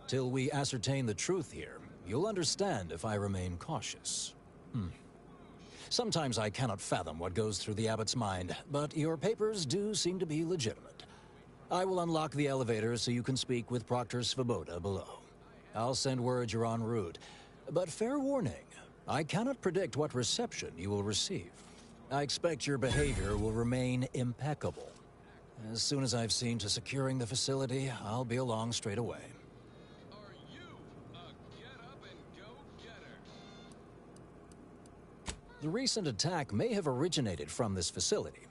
Till we ascertain the truth here, you'll understand if I remain cautious. Sometimes I cannot fathom what goes through the abbot's mind, but your papers do seem to be legitimate. I will unlock the elevator so you can speak with Proctor Svoboda below. I'll send word you're en route, but fair warning, I cannot predict what reception you will receive. I expect your behavior will remain impeccable. As soon as I've seen to securing the facility, I'll be along straight away. The recent attack may have originated from this facility,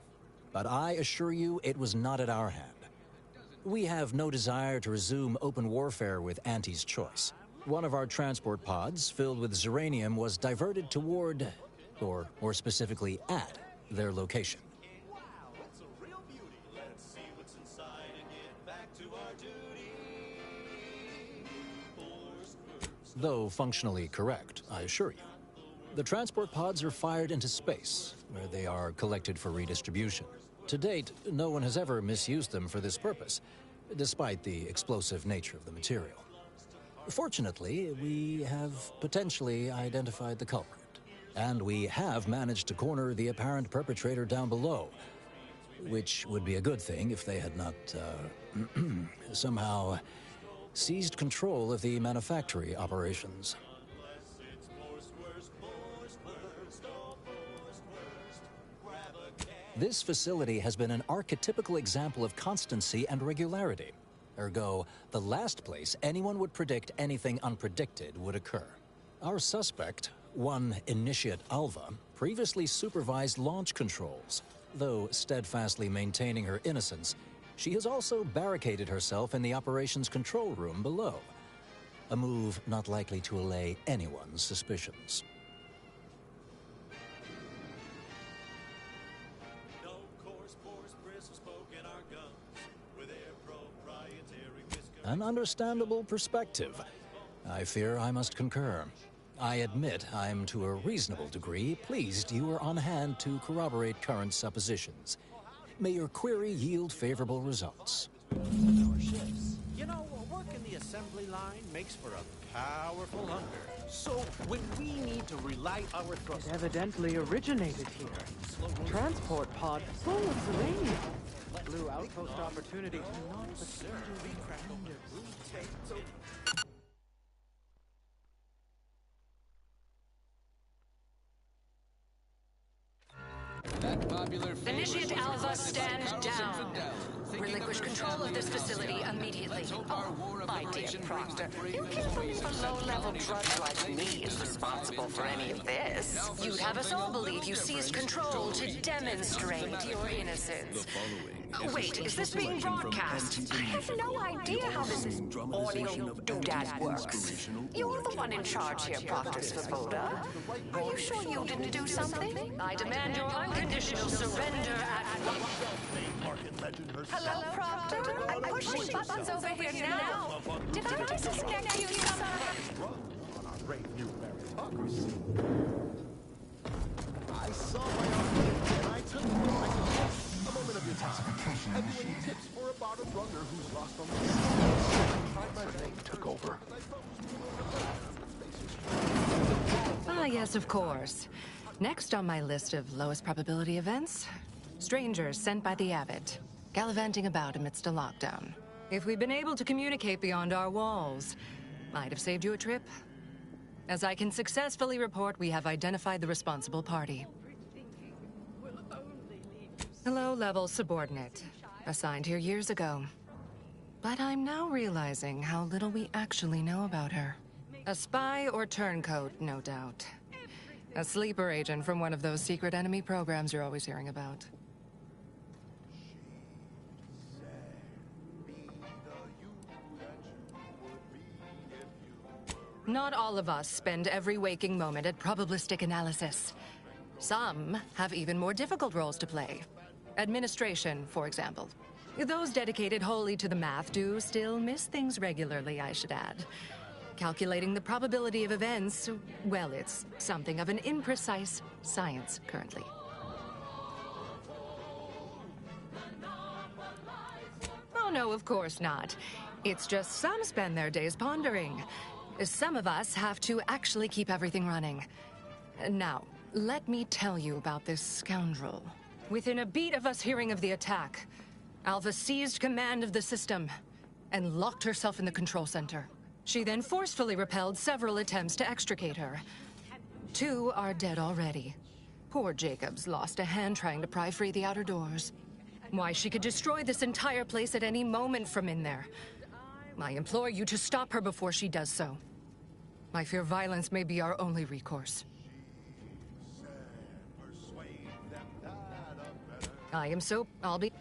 but I assure you it was not at our hand. We have no desire to resume open warfare with Auntie's choice. One of our transport pods, filled with Zeranium, was diverted toward, or more specifically at, their location. Though functionally correct, I assure you. The transport pods are fired into space, where they are collected for redistribution. To date, no one has ever misused them for this purpose, despite the explosive nature of the material. Fortunately, we have potentially identified the culprit, and we have managed to corner the apparent perpetrator down below, which would be a good thing if they had not, somehow seized control of the manufactory operations. This facility has been an archetypical example of constancy and regularity. Ergo, the last place anyone would predict anything unpredicted would occur. Our suspect, one Initiate Alva, previously supervised launch controls. Though steadfastly maintaining her innocence, she has also barricaded herself in the operations control room below. A move not likely to allay anyone's suspicions. An understandable perspective. I fear I must concur. I admit I'm to a reasonable degree pleased you are on hand to corroborate current suppositions. May your query yield favorable results. You know, working the assembly line makes for a powerful hunger. So when we need to relight our thrust... It evidently originated here. Transport pod full of uranium. Blue outpost opportunity to not but That popular Initiate Alva, stand down. Relinquish control. control of this facility immediately. Oh, my dear Proctor, you can't believe a low-level drudge like me is responsible for any of this. You'd have us all believe you seized control to demonstrate your innocence. Wait, is this being broadcast? I have no idea how this audio doodad works. You're the one in charge here, Proctor Svoboda. Are you sure you didn't do something? I demand your unconditional surrender at Hello, Proctor? I'm pushing buttons over here now. Did I suspect you somehow? On our great new meritocracy. I saw my opportunity and I took it. A moment of your time. Have you any tips for a bottom runner who's lost on the name took over? Ah, yes, of course. Next on my list of lowest probability events, strangers sent by the Abbot, gallivanting about amidst a lockdown. If we'd been able to communicate beyond our walls, might have saved you a trip. As I can successfully report, we have identified the responsible party. A low-level subordinate, assigned here years ago. But I'm now realizing how little we actually know about her. A spy or turncoat, no doubt. A sleeper agent from one of those secret enemy programs you're always hearing about. Not all of us spend every waking moment at probabilistic analysis. Some have even more difficult roles to play. Administration, for example. Those dedicated wholly to the math do still miss things regularly, I should add. Calculating the probability of events, well, it's something of an imprecise science currently. Oh, no, of course not. It's just some spend their days pondering. Some of us have to actually keep everything running. Now, let me tell you about this scoundrel. Within a beat of us hearing of the attack, Alpha seized command of the system and locked herself in the control center. She then forcefully repelled several attempts to extricate her. 2 are dead already. Poor Jacobs lost a hand trying to pry free the outer doors. Why, she could destroy this entire place at any moment from in there. I implore you to stop her before she does so. I fear violence may be our only recourse. I'll be...